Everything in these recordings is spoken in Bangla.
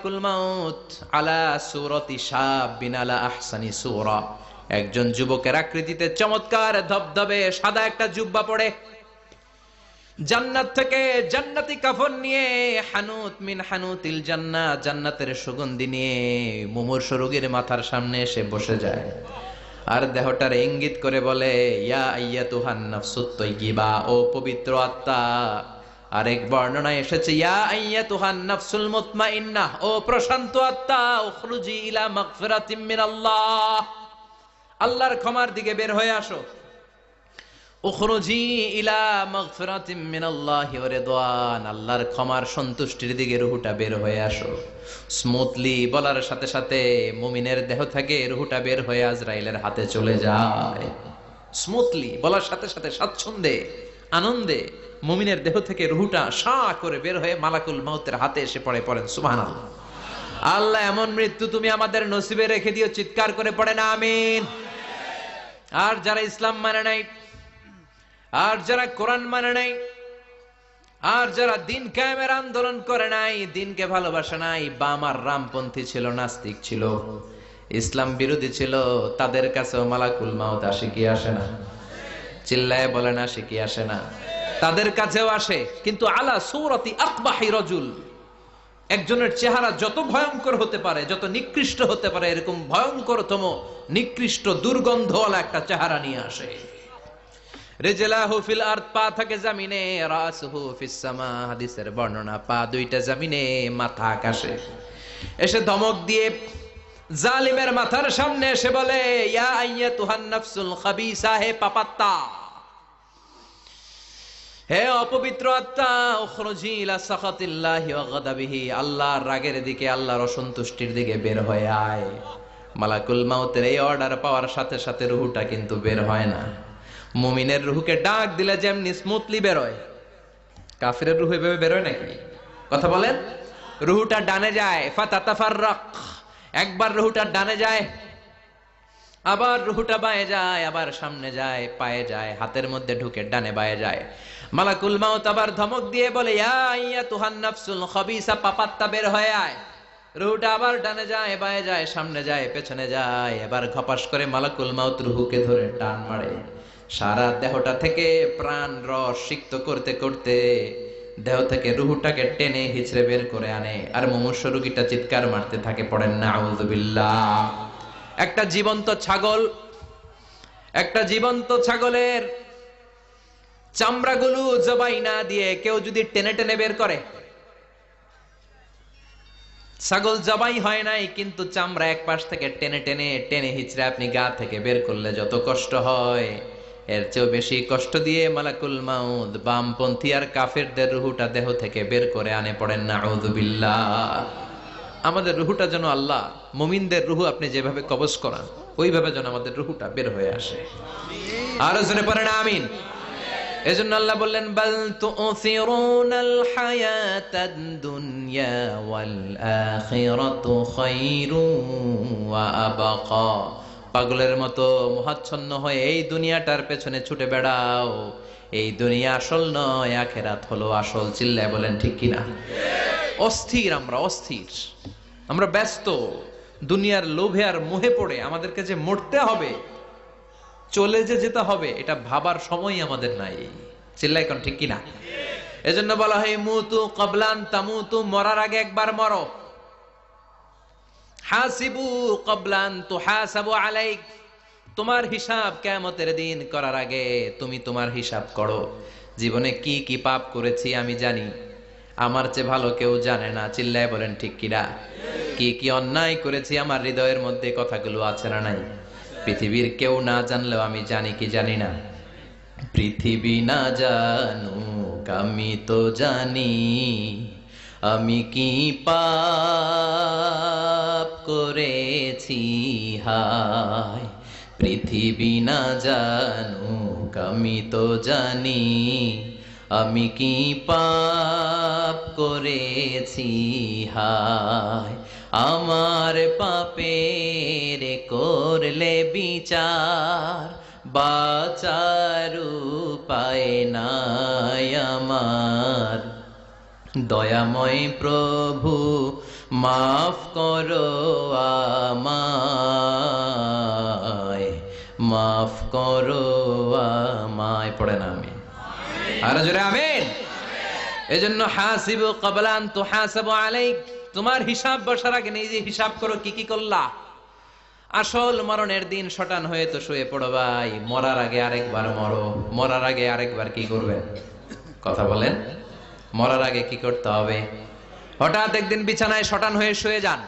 মালাকুল মাউত আলা সূরাতি শাবিন আলা আহসানি সূরা, একজন যুবকের আকৃতিতে চমৎকার ধবধবে সাদা একটা জুব্বা পরে, জান্নাত থেকে জান্নাতি কাফন নিয়ে, হানুত মিন হানুতিল জান্নাত, জান্নাতের সুগন্ধি নিয়ে মুমূর্ষু রোগীর মাথার সামনে এসে বসে যায় আর দেহটার ইঙ্গিত করে বলে, ইয়া আইয়াতুহান নাফসুত তাইয়্যিবা, ও পবিত্র আত্মা। আরেক বর্ণনায় এসেছে ইয়া আইয়াতুহান নাফসুল মুতমাইন্নাহ, ও প্রশান্ত আত্মা, উখরুজি ইলা মাগফিরাতিম মিনাল্লাহ, আল্লাহর ক্ষমার দিকে বের হয়ে আসো। উখরুজি ইলা মাগফিরাতিম মিনাল্লাহি ওয়া রিদওয়ান, আল্লাহর ক্ষমার সন্তুষ্টির দিকে রূহটা বের হয়ে আসো। স্মুথলি বলার সাথে সাথে মুমিনের দেহ থেকে রূহটা বের হয়ে আজরাইলের হাতে চলে যায়। স্মুথলি বলার সাথে সাথে স্বাচ্ছন্দ্যে আনন্দে মুমিনের দেহ থেকে রূহটা সা করে বের হয়ে মালাকুল মাউতের হাতে এসে পড়ে। পড়েন সুবহানাল্লাহ। আল্লাহ এমন মৃত্যু তুমি আমাদের নসিবে রেখে দিও, চিৎকার করে পড়েন আমিন। আর যারা ইসলাম মানে নাই, আর যারা কোরআন মানে নাই, আর যারা দিন কায়েমের আন্দোলন করে নাই, দিনকে ভালোবাসে নাই, বাম আর রামপন্থী ছিল, নাস্তিক ছিল, ইসলাম বিরোধী ছিল, তাদের কাছেও মালাকুল মাউত আসে কি আসে না? চিল্লায় বলেন আসে কি আসে না? তাদের কাছেও আসে, কিন্তু আলা সূরাতি আকবাহি রাজুল, একজনের চেহারা যত ভয়ঙ্কর হতে পারে, যত নিকৃষ্ট হতে পারে, এরকম ভয়ঙ্করতম নিকৃষ্ট দুর্গন্ধওয়ালা একটা চেহারা নিয়ে আসে। রিজলাহু ফিল আরদ, পা থাকে জমিনে, রাসুহু ফিস সামা, হাদিসের বর্ণনা, পা দুইটা জমিনে, মাথা আকাশে। এসে ধমক দিয়ে জালিমের মাথার সামনে এসে বলে, ইয়া আইয়াতুহান নাফসুল খাবিসা, হে পাপাত্তা, হে অপবিত্র আত্মা, উখরুজি ইলা সাখাতিল্লাহি ওয়া গাদাবিহি, আল্লাহর রাগের দিকে, আল্লাহর অসন্তুষ্টির দিকে বের হয়ে আয়। মালাকুল মাউতের এই অর্ডার পাওয়ার সাথে সাথে রূহটা কিন্তু বের হয় না। মুমিনের রূহকে ডাক দিলে যেমনি স্মুথলি বের হয়, কাফিরের রূহ এভাবে বের হয় নাকি? কথা বলেন। রূহটা ডানে যায়, ফাতাতাফাররাক, একবার রূহটা ডানে যায়, আবার রূহটা বাঁয়ে যায়, আবার সামনে যায়, পায়ে যায়, হাতের মধ্যে ঢুকে ডানে বাঁয়ে যায়। মালাকুল মাউত আবার ধমক দিয়ে বলে, ইয়া আইয়াতুহান নাফসুল খাবিসা, পাপাত্তা, বের হয়ে আয়। রূহটা আবার ডানে যায়, বাঁয়ে যায়, সামনে যায়, পেছনে যায়। এবার ঘপাস করে মালাকুল মাউত রূহকে ধরে টান মারে। সারা দেহটা থেকে প্রাণ রস সিক্ত করতে করতে দেহ থেকে রূহটাকে টেনে হিচড়ে বের করে আনে। আর মুমূর্ষু রোগীটা চিৎকার মারতে থাকে, পড়েন নাউযুবিল্লাহ। একটা জীবন্ত ছাগলের চামড়াগুলো জবাই না দিয়ে কেউ যদি টেনে টেনে বের করে, ছাগল জবাই হয় নাই কিন্তু চামড়া এক পাশ থেকে টেনে টেনে টেনে হিচড়ে আপনি গা থেকে বের করলে যত কষ্ট হয়, এর চেয়েও বেশি কষ্ট দিয়ে মালাকুল মাউত বামপন্থী আর কাফেরদের রূহটা দেহ থেকে বের করে আনে। পড়েন নাউযুবিল্লাহ। আমাদের রূহটা যেন আল্লাহ, মুমিনদের রূহ আপনি যেভাবে কবজ করান, ওইভাবে যেন আমাদের রূহটা বের হয়ে আসে। আর জোরে পড়েন আমিন। এজন্য আল্লাহ বললেন, বাল তুসিরুনাল হায়াতাদ দুনিয়া ওয়াল আখিরাতু খায়রু ওয়া আবকা, পাগলের মতো মোহাচ্ছন্ন হয়ে এই দুনিয়াটার পেছনে ছুটে বেড়াও, এই দুনিয়া আসল নয়, আখিরাত হলো আসল। চিল্লায় বলেন ঠিক কিনা? অস্থির, আমরা ব্যস্ত দুনিয়ার লোভে আর মোহে পড়ে, আমাদেরকে যে মরতে হবে, চলে যে যেতে হবে, এটা ভাবার সময় আমাদের নাই। চিল্লাই কোন ঠিক কিনা? এজন্য বলা হয় মুতু ক্বাবলান তামুতু, মরার আগে একবার মরো। হাসিবু ক্বাবলান তুহাসাবু আলাইক, তোমার হিসাব কিয়ামতের দিন করার আগে তুমি তোমার হিসাব করো। জীবনে কি কি পাপ করেছি আমি জানি, আমার চেয়ে ভালো কেউ জানে না। চিল্লায় বলেন ঠিক কিনা? কি কি অন্যায় করেছি আমার হৃদয়ের মধ্যে কথাগুলো আছে না নাই? পৃথিবীর কেউ না জানলেও আমি জানি কি জানি না? পৃথিবী না জানুক আমি তো জানি, আমি কি পাপ করেছি হায়। পৃথিবী না জানুক আমি তো জানি, আমি কি পাপ করেছি হায়। আমার পাপের করলে বিচার, বাঁচার উপায় নাই আমার। দয়াময় প্রভু মাফ করো আমায়, মাফ করো আমায়। পড়ে না আমিন? আরো জোরে আমিন। এজন্য হাসিবু ক্বাবলা আন তুহাসাবু আলাইক, তোমার হিসাব বসার আগে নিজে হিসাব করো কি কি করলা। আসল মরণের দিন শটান হয়ে তো শুয়ে পড়ো ভাই, মরার আগে আরেকবার মরো। মরার আগে আরেকবার কি করবেন? কথা বলেন। মরার আগে কি করতে হবে? হঠাৎ একদিন বিছানায় শটান হয়ে শুয়ে যান,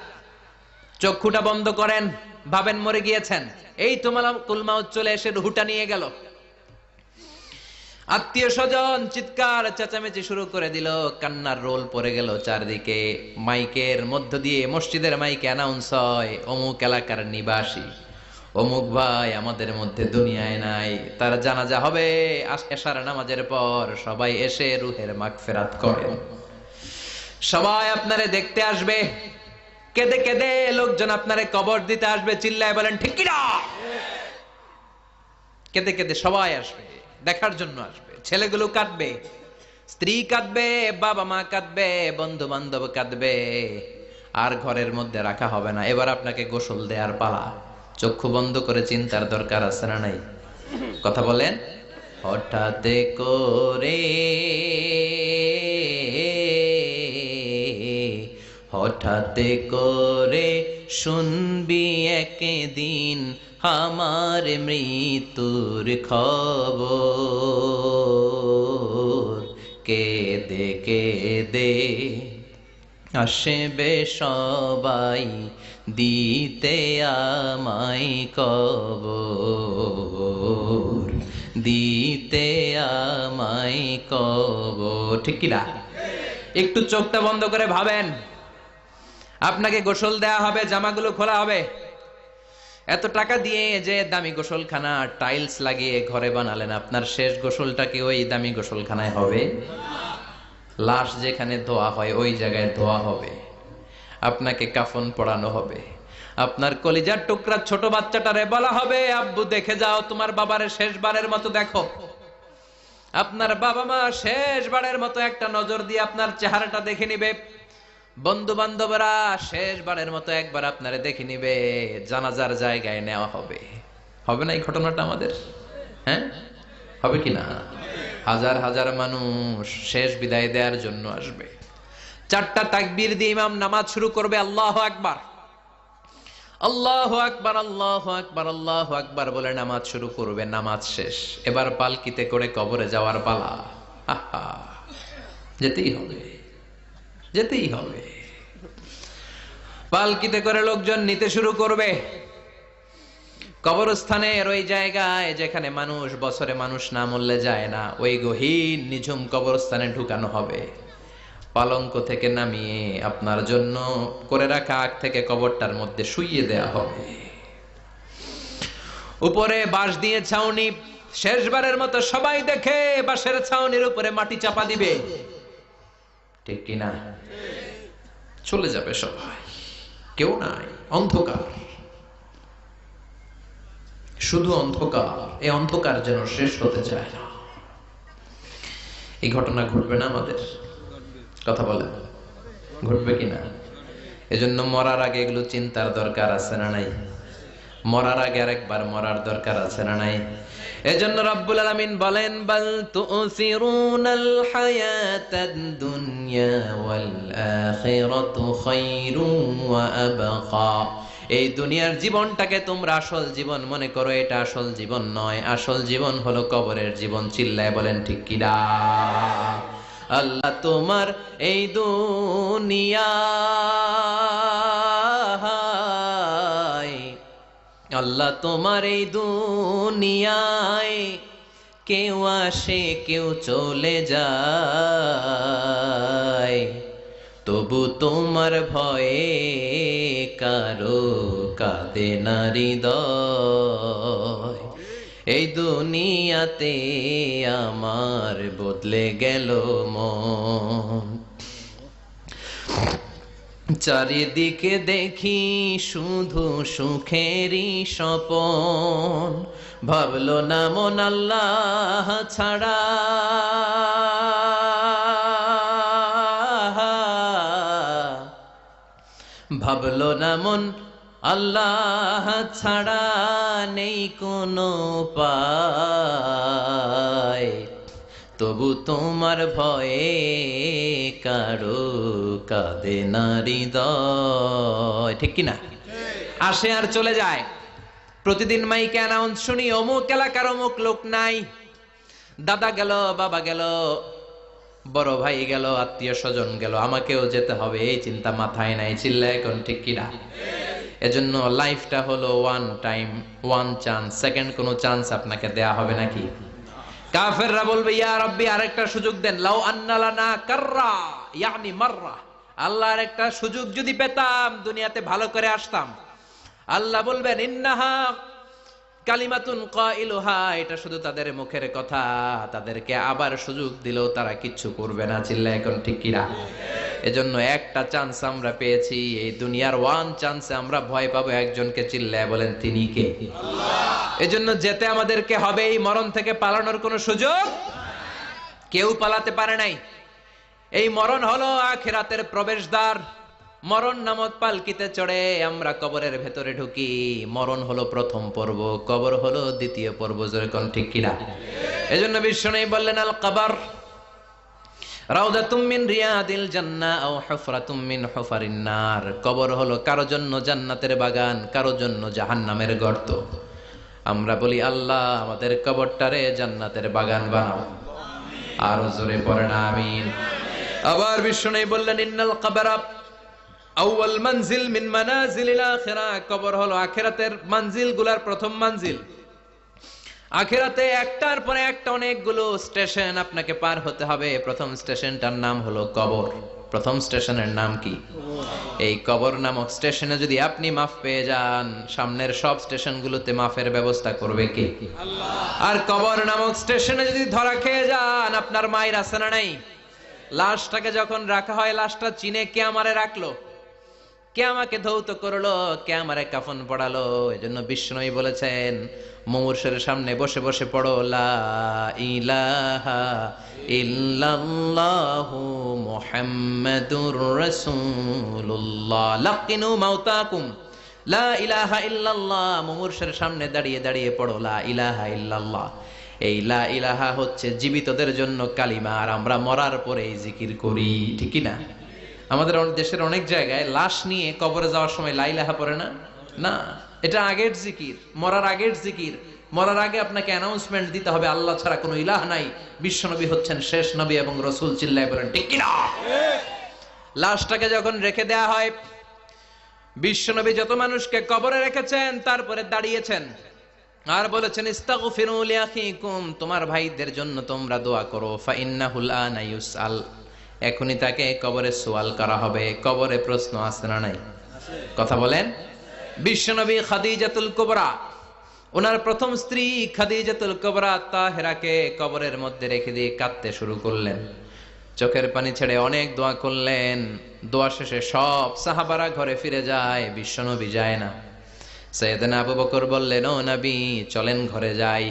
চক্ষুটা বন্ধ করেন, ভাবেন মরে গিয়েছেন। এই তো মালাকুল মাউত চলে এসে রুহটা নিয়ে গেল। আত্মীয় স্বজন চিৎকার চেঁচামেচি শুরু করে দিল, কান্নার রোল পড়ে গেল চারদিকে। মাইকের মধ্য দিয়ে, মসজিদের মাইকে অ্যানাউন্স হয়, অমুক এলাকার নিবাসী অমুক ভাই আমাদের মধ্যে দুনিয়ায় নাই, তার জানাজা হবে এশার নামাজের পর। সবাই এসে রুহের মাগফিরাত করেন। সবাই আপনারে দেখতে আসবে, কেঁদে কেঁদে লোকজন আপনারে কবর দিতে আসবে। চিল্লায় বলেন ঠিক কিনা? কেঁদে কেঁদে সবাই আসবে, দেখার জন্য আসবে। ছেলেগুলো কাঁদবে, স্ত্রী কাঁদবে, বাবা মা কাঁদবে, বন্ধু বান্ধব কাঁদবে। আর ঘরের মধ্যে রাখা হবে না। এবার আপনাকে গোসল দেওয়ার পালা। চক্ষু বন্ধ করে চিন্তার দরকার আছে না নাই? কথা বলেন। হঠাৎ করে, হঠাৎ করে শুনবি একদিন আমার মৃত্যুর খবর। কেঁদে কেঁদে আসবে সবাই দিতে আমায় কবর, দিতে আমায় কবর। ঠিক কিনা? একটু চোখটা বন্ধ করে ভাবেন, আপনাকে গোসল দেয়া হবে, জামাগুলো খোলা হবে। এত টাকা দিয়ে যে দামি গোসলখানা টাইলস লাগিয়ে ঘরে বানালেন, আপনার শেষ গোসলটা কি ওই দামি গোসলখানায় হবে? লাশ যেখানে ধোয়া হয় ওই জায়গায় ধোয়া হবে। আপনাকে কাফন পরানো হবে। আপনার কলিজার টুকরা ছোট বাচ্চাটারে বলা হবে, আব্বু দেখে যাও, তোমার বাবারে শেষবারের মতো দেখো। আপনার বাবা মা শেষবারের মতো একটা নজর দিয়ে আপনার চেহারাটা দেখে নিবে। বন্ধু বান্ধবরা শেষবারের মতো একবার আপনারে দেখে নিবে। জানাজার জায়গায় নেওয়া হবে। হবে না এই ঘটনাটা আমাদের? হ্যাঁ, হবে কি না? হাজার হাজার মানুষ শেষ বিদায় দেওয়ার জন্য আসবে। চারটা তাকবীর দিয়ে ইমাম নামাজ শুরু করবে। আল্লাহু আকবার, আল্লাহু আকবার, আল্লাহু আকবার, আল্লাহু আকবার বলে নামাজ শুরু করবে। নামাজ শেষ। এবার পালকিতে করে কবরে যাওয়ার পালা। আহা, যেতেই হবে, যেতেই হবে। পালকিতে করে লোকজন নিতে শুরু করবে। কবরস্থানের ওই জায়গায় যেখানে মানুষ বছরে মানুষ না মরলে যায় না, ওই গহীন নিঝুম কবরস্থানে ঢুকানো হবে। পালঙ্ক থেকে নামিয়ে আপনার জন্য করে রাখা আগ থেকে কবরটার মধ্যে শুইয়ে দেয়া হবে। উপরে বাঁশ দিয়ে ছাউনি, শেষবারের মতো সবাই দেখে বাঁশের ছাউনির উপরে মাটি চাপা দিবে। ঠিক কিনা? চলে যাবে সবাই, কেউ নাই, অন্ধকার, শুধু অন্ধকার। এই অন্ধকার যেন শেষ হতে চায় না। এই ঘটনা ঘটবে না আমাদের? কথা বলেন, ঘটবে কিনা? এজন্য মরার আগে এগুলো চিন্তার দরকার আছে না নাই? মরার আগে আরেকবার মরার দরকার আছে না নাই? এজন্য রব্বুল আলামিন বলেন, বাল তুসিরুনাল হায়াতাদ দুনিয়া ওয়াল আখিরাতু খায়রুন ওয়া আবকা। এই দুনিয়ার জীবনটাকে তোমরা আসল জীবন মনে করো, এটা আসল জীবন নয়। আসল জীবন হলো কবরের জীবন। চিল্লায় বলেন ঠিক কিনা? আল্লাহ তোমার এই দুনিয়া, আল্লাহ তোমার এই দুনিয়ায় কেউ আসে কেউ চলে যায়, তবু তোমার ভয়ে কারো কাঁদে না হৃদয়। এই দুনিয়াতে আমার বদলে গেল মন। চারিদিকে দেখি শুধু সুখেরই স্বপন, ভাবলো না মন আল্লাহ ছাড়া। ভাবলো না মন আল্লাহ ছাড়া নেই কোনো উপায়, তবু তোমার ভয়ে কারো কাঁদে না হৃদয়। ঠিক কিনা? আসে আর চলে যায়। প্রতিদিন মাইকে অ্যানাউন্স শুনি অমুক এলাকার অমুক লোক নাই, দাদা গেল, বাবা গেল, বড় ভাই গেল, আত্মীয় স্বজন গেল, আমাকেও যেতে হবে, এই চিন্তা মাথায় নাই। চিল্লা এখন ঠিক কিনা? এজন্য লাইফটা হলো one time, one chance, second কোনো চান্স আপনাকে দেয়া হবে নাকি? কাফেররা বলবে ইয়া রাব্বি আরেকটা সুযোগ দেন, লাউ আন্না লানা কাররা ইয়ানি মাররা, আল্লাহ আরেকটা সুযোগ যদি পেতাম দুনিয়াতে ভালো করে আসতাম। আল্লাহ বলবেন ইন্নাহা কালিমাতুন কাইলুহা, এটা শুধু তাদের মুখের কথা, তাদেরকে আবার সুযোগ দিলেও তারা কিচ্ছু করবে না। চিল্লা এখন ঠিক কিনা? এজন্য একটা চান্স আমরা পেয়েছি, এই দুনিয়ার ওয়ান চান্সে আমরা ভয় পাবো একজনকে। চিল্লায় বলেন তিনি কে? আল্লাহ। এজন্য যেতে আমাদেরকে হবে, এই মরণ থেকে পালানোর কোনো সুযোগ কেউ পালাতে পারে নাই। এই মরণ হলো আখিরাতের প্রবেশদ্বার। মরণ নামক পালকিতে চড়ে আমরা কবরের ভেতরে ঢুকি। মরণ হলো প্রথম পর্ব, কবর হলো দ্বিতীয় পর্ব। জোরে কোন ঠিক কিনা? এজন্য বিশ্বনবী বললেন আল কবর রাউদাতুম মিন রিয়াদিল জান্নাহ আও হুফরাতুম মিন হুফারিন নার। কবর হলো কারো জন্য জান্নাতের বাগান, কারো জন্য জাহান্নামের গর্ত। আমরা বলি আল্লাহ আমাদের কবরটারে জান্নাতের বাগান বানাও। আর জোরে পড়েন আমিন। আবার বিশ্বনবী বললেন ইন্নাল কবরা আউয়াল মানজিল মিন মানাজিলিল আখিরাহ। কবর হলো আখিরাতের মঞ্জিলগুলোর প্রথম মঞ্জিল। আখিরাতে একটার পরে একটা অনেকগুলো স্টেশন আপনাকে পার হতে হবে। প্রথম স্টেশনটার নাম হলো কবর। প্রথম স্টেশনের নাম কি? এই কবর নামক স্টেশনে যদি আপনি মাফ পেয়ে যান, সামনের সব স্টেশনগুলোতে মাফের ব্যবস্থা করবে কে? আল্লাহ। আর কবর নামক স্টেশনে যদি ধরা খেয়ে যান, আপনার মায়ের আছে না নাই? লাশটাকে যখন রাখা হয়, লাশটা চিনে কে আমারে রাখলো, কে আমাকে ধৌত করলো, কে আমারে কাফন পড়ালো। এজন্য বিষ্ণুই বলেছেন মুমূর্ষের সামনে বসে বসে পড়ো লা ইলাহা ইল্লাল্লাহু মুহাম্মাদুর রাসূলুল্লাহ। লাকিনু মাউতাকুম লা ইলাহা ইল্লাল্লাহ। মুমূর্ষের সামনে দাঁড়িয়ে দাঁড়িয়ে পড়ো লা ইলাহা ইল্লাল্লাহ। এই লা ইলাহা হচ্ছে জীবিতদের জন্য কালিমা, আর আমরা মরার পরে এই জিকির করি। ঠিক কি না? আমাদের দেশের অনেক জায়গায় লাশ নিয়ে কবরে যাওয়ার সময় লা ইলাহা পড়ে না। না, এটা আগের জিকির, মরার আগের জিকির। মরার আগে আপনাকে অ্যানাউন্সমেন্ট দিতে হবে আল্লাহ ছাড়া কোনো ইলাহ নাই, বিশ্বনবী হচ্ছেন শেষ নবী এবং রাসূল। চিল্লায় বলেন ঠিক কি না? লাশটাকে যখন রেখে দেয়া হয়, বিশ্বনবী যত মানুষকে কবরে রেখেছেন তারপরে দাঁড়িয়েছেন আর বলেছেন ইস্তাগফিরু লিআখিকুম, তোমার ভাইদের জন্য তোমরা দোয়া করো। ফাইন্নাহুল আনা ইউসআল, এখনই তাকে কবরে সওয়াল করা হবে। কবরে প্রশ্ন আছে না নাই? কথা বলেন। বিশ্বনবী খাদিজাতুল কুবরা, ওনার প্রথম স্ত্রী খাদিজাতুল কুবরা তাহেরাকে কবরের মধ্যে রেখে দিয়ে কাঁদতে শুরু করলেন। চোখের পানি ছেড়ে অনেক দোয়া করলেন। দোয়া শেষে সব সাহাবারা ঘরে ফিরে যায়, বিশ্বনবী যায় না। সাইয়েদনা আবু বকর বললেন ও নবী চলেন ঘরে যাই।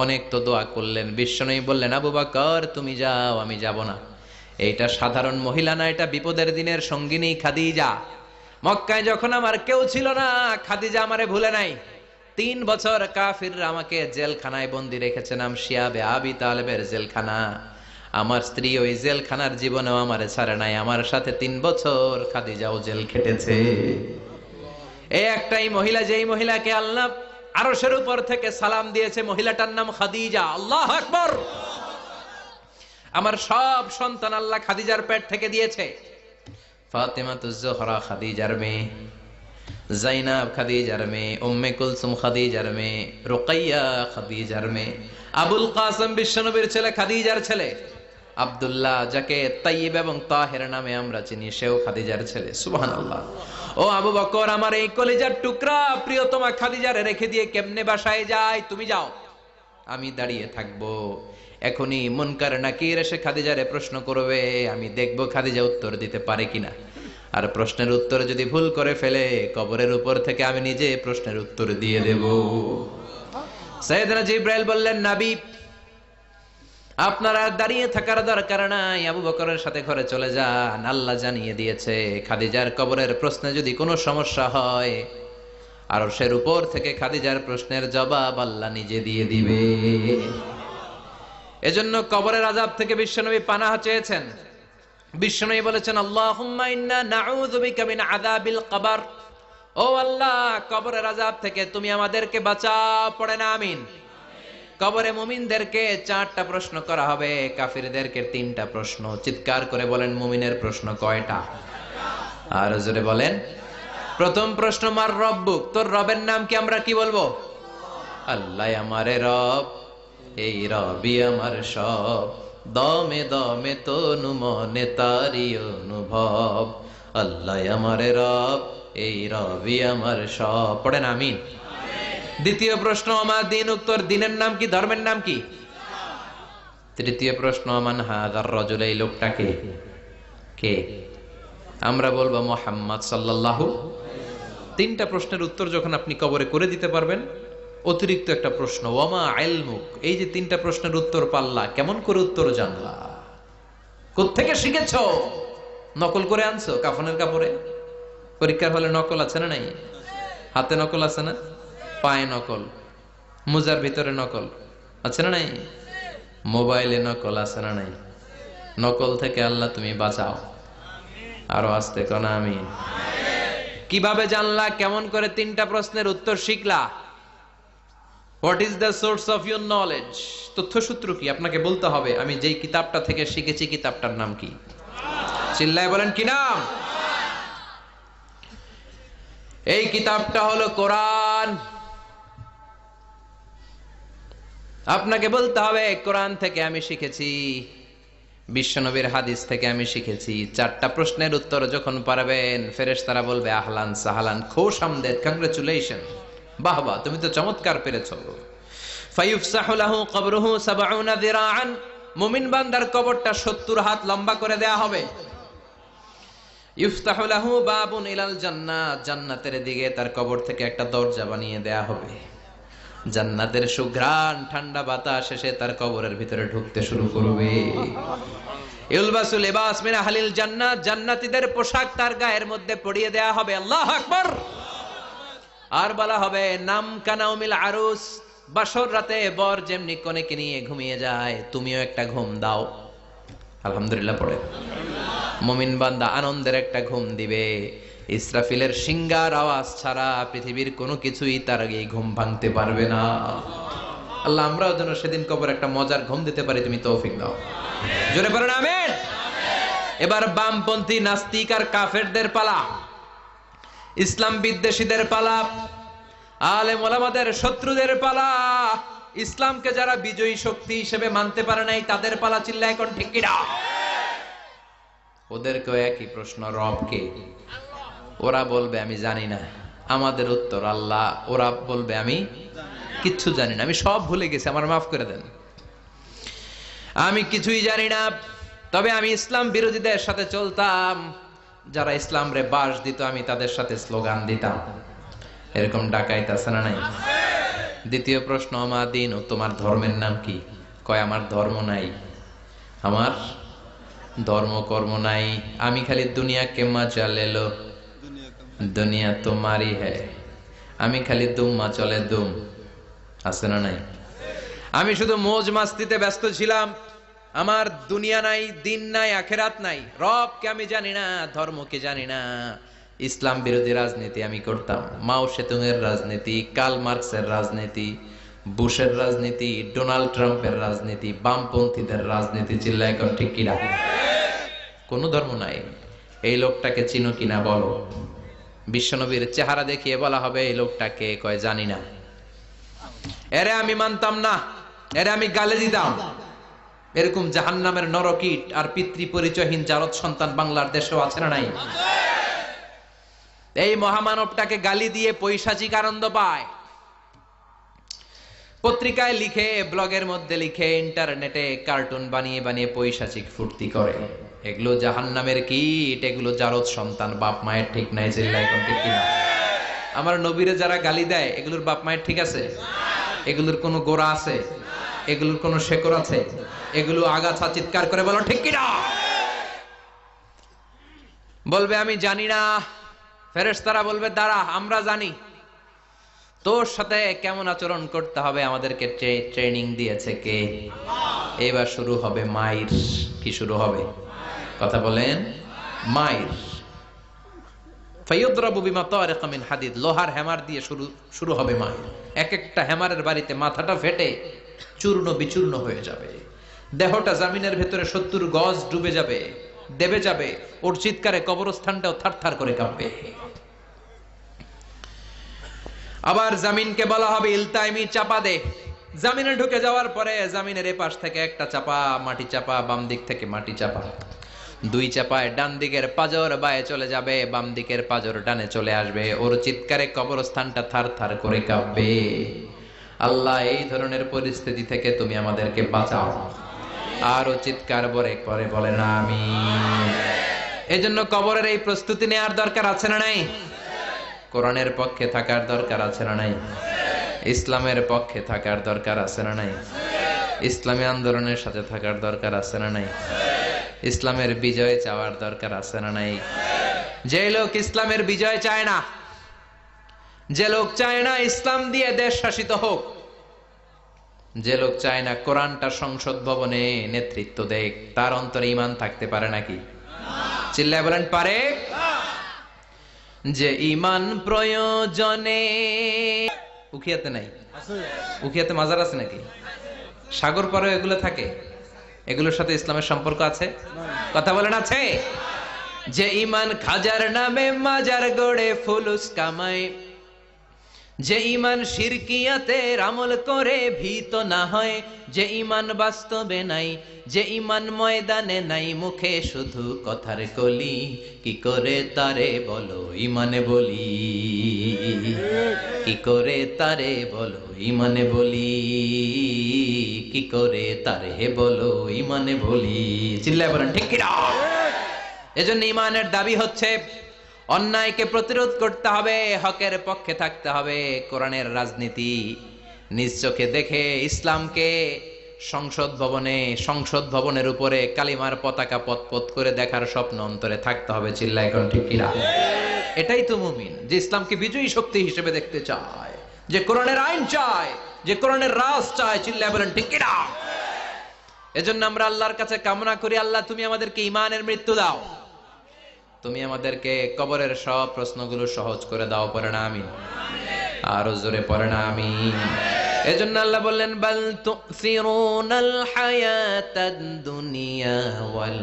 অনেক তো দোয়া করলেন। বিশ্বনবী বললেন আবু বকর তুমি যাও, আমি যাব না। এইটা সাধারণ মহিলা না, এটা বিপদের দিনের সঙ্গিনী খাদিজা। মক্কায় যখন আমার কেউ ছিল না, খাদিজা আমারে ভুলে নাই। 3 বছর কাফিররা আমাকে জেলখানায় বন্দি রেখেছে, নাম শিয়াবে আবি তালেবের জেলখানা। আমার স্ত্রী ওই জেলখানার জীবনেও আমারে ছাড়ে নাই। আমার সাথে 3 বছর খাদিজাও জেল খেটেছে। এই একটাই মহিলা, যেই মহিলাকে আল্লাহ আরশের উপর থেকে সালাম দিয়েছে, মহিলাটার নাম খাদিজা। আল্লাহু আকবার। আমার সব সন্তান আল্লাহ খাদিজার পেট থেকে দিয়েছে। ফাতেমাতুজ জোহরা খাদিজার মেয়ে, জাইনাব খাদিজার মেয়ে, উম্মে কুলসুম খাদিজার মেয়ে, রুকাইয়া খাদিজার মেয়ে, আবুল কাসেম বিশ্বনবীর ছেলে খাদিজার ছেলে, আব্দুল্লাহ যাকে তাইয়্যিব এবং তাহের নামে আমরা চিনি, সেও খাদিজার ছেলে। সুবহানাল্লাহ। ও আবু বকর, আমার এই কলিজার টুকরা প্রিয়তমা খাদিজারে রেখে দিয়ে কেমনে বাসায় যায়? তুমি যাও, আমি দাঁড়িয়ে থাকবো। এখনই মুনকার নাকির এসে খাদিজারে প্রশ্ন করবে, আমি দেখব খাদিজা উত্তর দিতে পারে কিনা। আর প্রশ্নের উত্তর যদি ভুল করে ফেলে, কবরের উপর থেকে আমি নিজে প্রশ্নের উত্তর দিয়ে দেব। সাইয়েদনা জিবরাইল বললেন নবী আপনার আর দাঁড়িয়ে থাকার দরকার নাই, আবু বকরের সাথে ঘরে চলে যান। আল্লাহ জানিয়ে দিয়েছে খাদিজার কবরের প্রশ্নে যদি কোনো সমস্যা হয়, আরশের উপর থেকে খাদিজার প্রশ্নের জবাব আল্লাহ নিজে দিয়ে দিবে। এজন্য কবরের আযাব থেকে বিশ্বনবী পানাহ চেয়েছেন। বিশ্বনবী বলেছেন, আল্লাহুম্মা ইন্না নাউযু বিকা মিন আযাবিল কবর। ও আল্লাহ, কবরের আযাব থেকে তুমি আমাদেরকে বাঁচাও। পড়েন আমিন। কবরে মুমিনদেরকে 4টা প্রশ্ন করা হবে, কাফিরদেরকে 3টা প্রশ্ন। চিৎকার করে বলেন, মুমিনের প্রশ্ন কয়টা? আর জোরে বলেন। প্রথম প্রশ্ন, মার রব্বুক, তোর রবের নাম কি? আমরা কি বলবো? আল্লাহ আমারে রব, এই রবি আমার সব, দমে দমে তনু মনে তারি অনুভব। আল্লাহ আমারে রব, এই রবি আমার সব। পড়েন আমিন। দ্বিতীয় প্রশ্ন, আমার দিন, উত্তর দিনের নাম কি? ধর্মের নাম কি? তৃতীয় প্রশ্ন, মান হাযার রাজুল, এই লোকটাকে কে? আমরা বলবো মুহাম্মদ সাল্লাল্লাহু। 3টা প্রশ্নের উত্তর যখন আপনি কবরে করে দিতে পারবেন, অতিরিক্ত একটা প্রশ্ন, ওয়ামা ইলমুক, এই যে 3টা প্রশ্নের উত্তর পাল্লা, কেমন করে উত্তর জানলা? কোত্থেকে শিখেছো? নকল করে আনছো কাফনের কাপড়ে? পরীক্ষার হলে নকল আছে না নাই? হাতে নকল আছে না? পায়ে নকল, মোজার ভিতরে নকল আছে না নাই? মোবাইলে নকল আছে না নাই? নকল থেকে আল্লাহ তুমি বাঁচাও। আরো আস্তে কোন আমিন। কিভাবে জানলা? কেমন করে 3টা প্রশ্নের উত্তর শিখলা? What is the source of your knowledge? তথ্যসূত্র কি? আপনাকে বলতে হবে আমি যেই কিতাবটা থেকে শিখেছি কিতাবটার নাম কি? চিল্লায় বলেন, কি নাম? এই কিতাবটা হলো কোরআন। আপনাকে বলতে হবে কোরআন থেকে আমি শিখেছি, বিশ্বনবীর হাদিস থেকে আমি শিখেছি। 4টা প্রশ্নের উত্তর যখন পারবেন, ফেরেশতারা বলবে আহলান সাহলান, খুশ আমদেদ, কংগ্রাচুলেশন, বাহ বাহ, তুমি তো চমৎকার পেরেছো। ফায়ুফসাহু লাহু কবরুহু 70 যিরাআন, মুমিন বান্দার কবরটা 70 হাত লম্বা করে দেয়া হবে। ইফতাহু লাহু বাবুন ইলাল জান্নাহ, জান্নাতের দিকে তার কবর থেকে একটা দরজা বানিয়ে দেয়া হবে। জান্নাতের সুঘ্রাণ ঠান্ডা বাতাস এসে তার কবরের ভিতরে ঢুকতে শুরু করবে। ইলবাসু লিবাস মিন আহলিল জান্নাত, জান্নাতীদের পোশাক তার গায়ের মধ্যে পরিয়ে দেয়া হবে। আল্লাহু আকবার। আর বলা হবে নাম কানাউমিল আরুস, বাসর রাতে বর যেমনি কনেকে নিয়ে ঘুমিয়ে যায়, তুমিও একটা ঘুম দাও। আলহামদুলিল্লাহ পড়ে। মুমিন বান্দা আনন্দের একটা ঘুম দিবে। ইসরাফিলের সিংগার আওয়াজ ছাড়া পৃথিবীর কোনো কিছুই তার আগে ঘুম ভাঙতে পারবে না। আল্লাহ আমরাও যেন সেদিন কবর একটা মজার ঘুম দিতে পারি, তুমি তৌফিক দাও। জোরে পড়েন আমিন। এবার বামপন্থী নাস্তিক আর কাফেরদের পালা, ইসলাম বিদ্বেষীদের পালা, আলেম ওলামাদের শত্রুদের পালা, ইসলামকে যারা বিজয়ী শক্তি হিসেবে মানতে পারে নাই তাদের পালা। চিল্লা এখন ঠিক কিনা? ওদেরকেও একই প্রশ্ন, রব কে? ওরা বলবে আমি জানি না। আমাদের উত্তর আল্লাহ। ওরা বলবে আমি কিচ্ছু জানি না, আমি সব ভুলে গেছি, আমার মাফ করে দেন, আমি কিছুই জানি না। তবে আমি ইসলাম বিরোধীদের সাথে চলতাম, যারা ইসলাম রে বাস দিত আমি তাদের সাথে স্লোগান দিতাম। এরকম ডাকাইত আছে না নাই? দ্বিতীয় প্রশ্ন, আমার দিন, ও তোমার ধর্মের নাম কি? কয় আমার ধর্ম নাই, আমার ধর্ম কর্ম নাই, আমি খালি দুনিয়া কে মজা লেলো, দুনিয়া তোমারই হ্যায়, আমি খালি দুম্মা চলে দুম। আছে না নাই? আমি শুধু মৌজ মাস্তিতে ব্যস্ত ছিলাম, আমার দুনিয়া নাই, দিন নাই, আখেরাত নাই, রবকে আমি জানি না, ধর্মকে জানি না। ইসলাম বিরোধী রাজনীতি আমি করতাম, মাও সেতুংয়ের রাজনীতি, কার্ল মার্কসের রাজনীতি, বুশের রাজনীতি, ডোনাল্ড ট্রাম্পের রাজনীতি, বামপন্থীদের রাজনীতি। চিল্লায় এখন ঠিক কিনা? কোনো ধর্ম নাই। এই লোকটাকে চিনো কিনা বলো। বিশ্বনবীর চেহারা দেখিয়ে বলা হবে এই লোকটাকে, কয় জানি না। এরে আমি মানতাম না, এরে আমি গালে দিতাম। এরকম জাহান্নামের নরকীট আর পিতৃ পরিচয়হীন জারদ সন্তান বাংলার দেশেও আছে না নাই? এই মহামানবটাকে গালি দিয়ে পৈশাচিক আনন্দ পায়। পত্রিকায় লিখে, ব্লগের মধ্যে লিখে, ইন্টারনেটে কার্টুন বানিয়ে বানিয়ে পৈশাচিক ফুর্তি করে। এগুলো জাহান্নামের কীট, এগুলো জারদ সন্তান, বাপ মায়ের ঠিক নাই। চিল্লায় এখন ঠিক কিনা? আমার নবীরে যারা গালি দেয় এগুলোর বাপ মায়ের ঠিক আছে? এগুলোর কোনো গোড়া আছে? এগুলোর কোনো শেকড় আছে? এগুলো আগাছা। চিৎকার করে বলো ঠিক কিনা। বলবে আমি জানি না। ফেরেশতারা বলবে দাঁড়া, আমরা জানি। তোর সাথে কেমন আচরণ করতে হবে আমাদেরকে ট্রেনিং দিয়েছে কে? এবার শুরু হবে মাইর। কি শুরু হবে? কথা বলেন। মাইর। ফায়ুদরাবু বিমা তারিকা মিন হাদিদ, লোহার হ্যামার দিয়ে শুরু হবে মাইর। এক একটা হ্যামারের বাড়িতে মাথাটা ফেটে চূর্ণ বিচূর্ণ হয়ে যাবে, দেহটা জমিনের ভেতরে 70 গজ ডুবে যাবে, দেবে যাবে। ওর চিৎকারে কবরস্থানটাও থারথার করে কাঁপবে। আবার জামিনকে বলা হবে ইলতাইমি, চাপা দে। জামিনে ঢুকে যাওয়ার পরে জামিনের এপাশ থেকে একটা চাপা, মাটি চাপা, বাম দিক থেকে মাটি চাপা। 2 চাপায় ডান দিকের পাজর বায়ে চলে যাবে, বাম দিকের পাজর ডানে চলে আসবে। ওর চিৎকারে কবরস্থানটা থারথার করে কাঁপবে। আল্লাহ, এই ধরনের পরিস্থিতি থেকে তুমি আমাদেরকে বাঁচাও। আর ও চিৎকার করে বলেন আমিন। এজন্য কবরের এই প্রস্তুতি নেওয়ার দরকার আছে না নাই? কোরআনের পক্ষে থাকার দরকার আছে না নাই? ইসলামের পক্ষে থাকার দরকার আছে না নাই? ইসলামী আন্দোলনের সাথে থাকার দরকার আছে না নাই? ইসলামের বিজয় চাওয়ার দরকার আছে না নাই? যে লোক ইসলামের বিজয় চায় না, যে লোক চায় না ইসলাম দিয়ে দেশ শাসিত হোক, যে লোক চায় না কোরআনটা সংসদ ভবনে নেতৃত্ব দেখ, তার অন্তরে ঈমান থাকতে পারে নাকি? চিল্লায় বলেন পারে? যে ঈমান প্রয়োজনে, উখিয়াতে নাই? উখিয়াতে মাজার আছে নাকি? সাগর পারে এগুলো থাকে? এগুলোর সাথে ইসলামের সম্পর্ক আছে? কথা বলেন আছে? যে ঈমান খাজার নামে মাজার গড়ে ফুলুস কামায়, যে ঈমান শিরকিয়াতের আমল করে ভীত না হয়, যে ঈমান বাস্তবে নাই, যে ঈমান ময়দানে নাই, মুখে শুধু কথার কলি, কি করে তারে বলো ঈমানে বলি, কি করে তারে বলো ঈমানে বলি, কি করে তারে বলো ঈমানে বলি। চিল্লায় বলেন ঠিক কি না? এজন্য ঈমানের দাবি হচ্ছে অন্যায়কে প্রতিরোধ করতে হবে, হকের পক্ষে থাকতে হবে। কোরআনের রাজনীতি নিজ চোখে দেখে ইসলামকে সংসদ ভবনের উপরে কালিমার পতাকা পতপত করে দেখার স্বপ্ন অন্তরে থাকতে হবে। চিল্লায় এখন ঠিক কিনা? এটাই তো মুমিন, যে ইসলামকে বিজয়ী শক্তি হিসেবে দেখতে চায়, যে কোরআনের আইন চায়, যে কোরআনের রাজ চায়। চিল্লায় বলেন ঠিক কিনা? এজন্য আমরা আল্লাহর কাছে কামনা করি, আল্লাহ তুমি আমাদেরকে ঈমানের মৃত্যু দাও, তুমি আমাদেরকে কবরের সব প্রশ্নগুলো সহজ করে দাও। পড়েন আমিন। আরো জোরে পড়েন আমিন। এজন্য আল্লাহ বললেন বাল তুসিরুনাল হায়াতাদ দুনিয়া ওয়াল